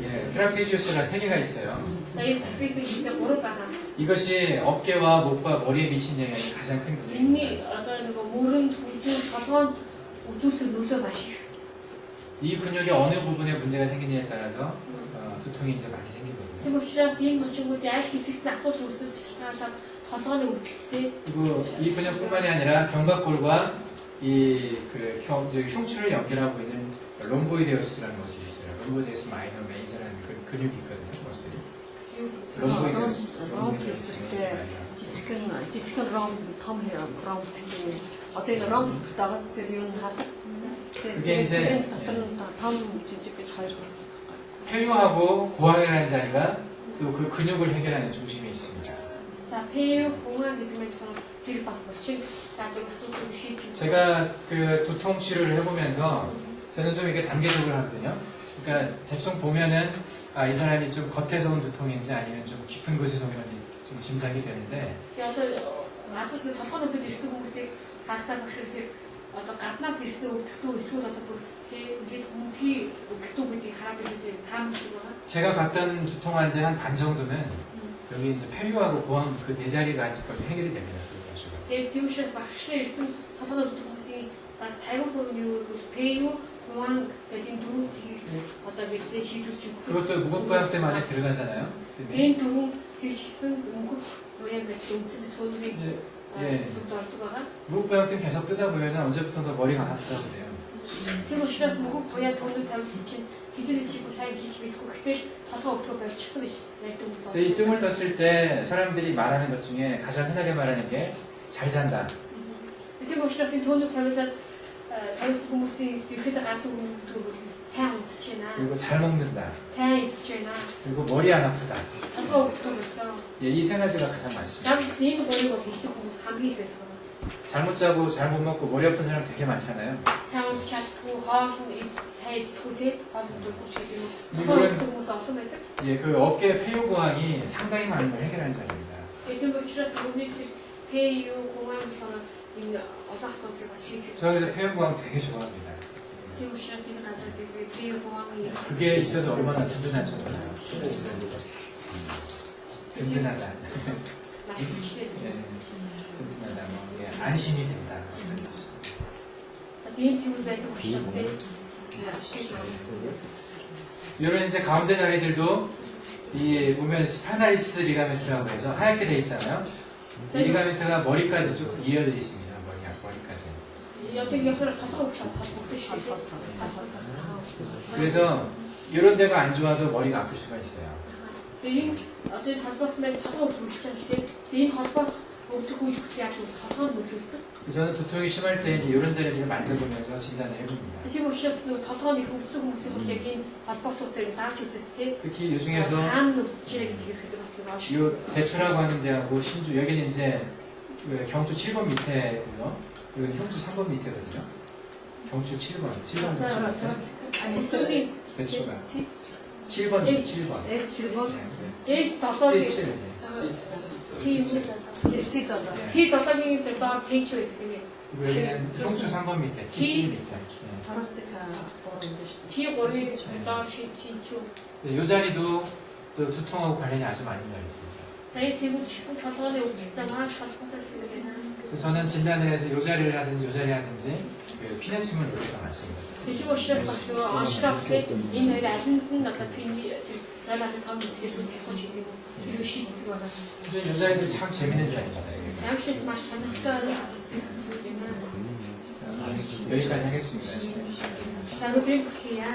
예, 트라페지우스가 3개가 있어요. За энэ трапезийн хэмжээ 3 байгаа. 이것이 어깨와 목과 머리에 미친 영향이 가장 큰 거예요. Энэний одоо нөгөө мөрөнд хүчээр толгоонд үзүүлдэг нөлөө маш их. 이 근육이 어느 부분에 문제가 생기느냐에 따라서 두통이 이제 많이 생기거든요. Тийм учраас энэ хүчүүд аль хэсэгт асуудал үүсэж шалтгаалаад толгооны өвдөлттэй. 그리고 이 근육뿐만이 아니라 견갑골과 이그 흉추를 연결하고 있는 롬보이데우스라는 것이 있어요. 롬보이데우스 마이너 메이저라는 그 근육이 있거든요. 머슬이. 롬보이데우스. жижигхэн ром том ром гэсэн одоо энэ ром дагаж тэр юу н хар 그게 이제 дотор нь том жижиг гэж хоёр 폐유하고 고항이라는 자리가 또 그 근육을 해결하는 중심에 있습니다. За 폐유 공항 гэдэг нь тэр бас болчих. 나중에 асуудал шийдэж. 제가 그 두통 치료를 해보면서 저는 좀 이렇게 단계적으로 하거든요. 그러니까 대충 보면은 이 사람이 좀 겉에서 온 두통인지 아니면 좀 깊은 곳에서 온 건지 좀 짐작이 되는데 надад нэг толгойн өвдөд ирсэн хүмүүсийг харахаар багш тэр одоо гаднаас ирсэн өвдөлтөө эсвэл одоо бүр тэгээд үнцгий өвдөлтөө гэдгийг хараад ирээд таамаглаж байгаа. 제가 봤던 두통 환자 한 반 정도는 여기 이제 폐유하고 고황 그 네 자리가 아직까지 해결이 됩니다. Тэгээд тиймээс багшлаа ирсэн толгойн өвдөлт хүмүүсийн баг 50% нь юу гэвэл 폐유, 공황 гэдэг энэ дөрвөн цэгийг одоо гэдэг шийдвэрч өгөх. 그것도 무겁고약 때문에 안에 들어가잖아요. Энэ дөрвөн цэг гэсэн өнгөх 우리가 그 용수도 돈이 예. 가 무겁고약 때문에 계속 뜨다 보면 언제부턴가 머리가 아프다고 그래요. тэр учраас мөнгө буяа 돈을 тавьсан чинь хизээшгүй сайн хийж мэдгүй. Гэтэл толгой өвдгөө болчихсон гэж ярьдаг хүмүүс. 그래서 이 뜸을 떴을 때 사람들이 말하는 것 중에 가장 흔하게 말하는 게 잘 잔다. тэр учраас энэ 돈을 тавьсан хүмүүсийн сэтгэлд гардаг хүмүүс сайн унтж байна. 그리고 잘 먹는다. сайн идэж байна. 그리고 머리 안 아프다. толгой өвдгөө болсон. 예, 이 세 가지가 가장 많습니다. 남с энэ хоёрыг хэлдэг хүмүүс хамгийн их байдаг. 잘못 자고 잘못 먹고 머리 아픈 사람 되게 많잖아요. сайн унтж чаддгүй, хоол нь сайн иддэггүй те хоол ундаггүй ч гэдэг юм. 이거는- толгой өвддөг хүмүүс олон байдаг. 예, 그 어깨 폐유고항이 상당히 많은 걸 해결하는 자리입니다. тийм учраас бидний тэр 폐유, 공황처럼 энэ олон асуудлыг бас шийдэх. 저 그래서 폐유고항 되게 좋아합니다. тийм учраас энэ газар дээр 폐유, 공황이 그게 있어서 얼마나 든든한지 몰라요. 든든하다. маш хүчтэй. 예, 든든하다. 뭐 이게 안심이 된다. За тийм зүйл байдаг учраас тийм. 이런 이제 가운데 자리들도 이 보면 스파나리스 리가멘트라고 해서 하얗게 돼 있잖아요. 이 리가멘트가 머리까지 쭉 이어져 있습니다. 머리까지. 여기 옆으로 толгой өвдөх холбогдсон шүү дээ. 그래서 이런 데가 안 좋아도 머리가 아플 수가 있어요. Тэгээд энэ одоо холбоос мэн толгой өвдөх юм шиг тийм. Энэ холбоос өвдөх үйл хөдлөл яг толгой нь нөлөөлдөг. 저는 두통이 심할 때 이제 이런 자리를 만져보면서 진단을 해봅니다. Тийм учраас нөгөө толгойн их өвдсөн хүмүүсийн хувьд яг энэ холбоосуудыг дарж үзээд тийм. 특히 이 중에서 хаана өвдөж гэдгийг ихэд бас нэг 이 대추라고 하는 데하고 신주 여기는 이제 그 경주 7번 밑에고요. 여기는 형주 3번 밑에거든요. 경주 7번. 7번. 아니 대추가. 시 7번. 예. 7번. S7번, 에이스 толгой C7. S7번. 티 толгойн дээр 페이지 гэдэг юм. 여기는 형주 3번 밑에. TC 밑에. Тарацика 보는데 шүү. 티 고리 доор шинчүү. 네, 이 자리도 또 두통하고 관련이 아주 많은 자리입니다. Тэгээд тэгвэл чихэн толгойн өвдөлтөй маш холбоотой зүйл байна. 그래서 저는 진단을 해서 이 자리를 하든지 이 자리를 하든지 그 피내침을 놓을 때가 많습니다. Тийм учраас бас нөгөө онцлогтэй энэ хоёр алинд нь одоо пиний тэр далаад том зүйлүүд тавих гэдэг юм. Тэр шийддэг байна. 근데 이 자리도 참 재밌는 자리입니다. Ямшээс маш сонирхолтой зүйл байна. 여기까지 하겠습니다. За өнөөдрийн бүхий яа.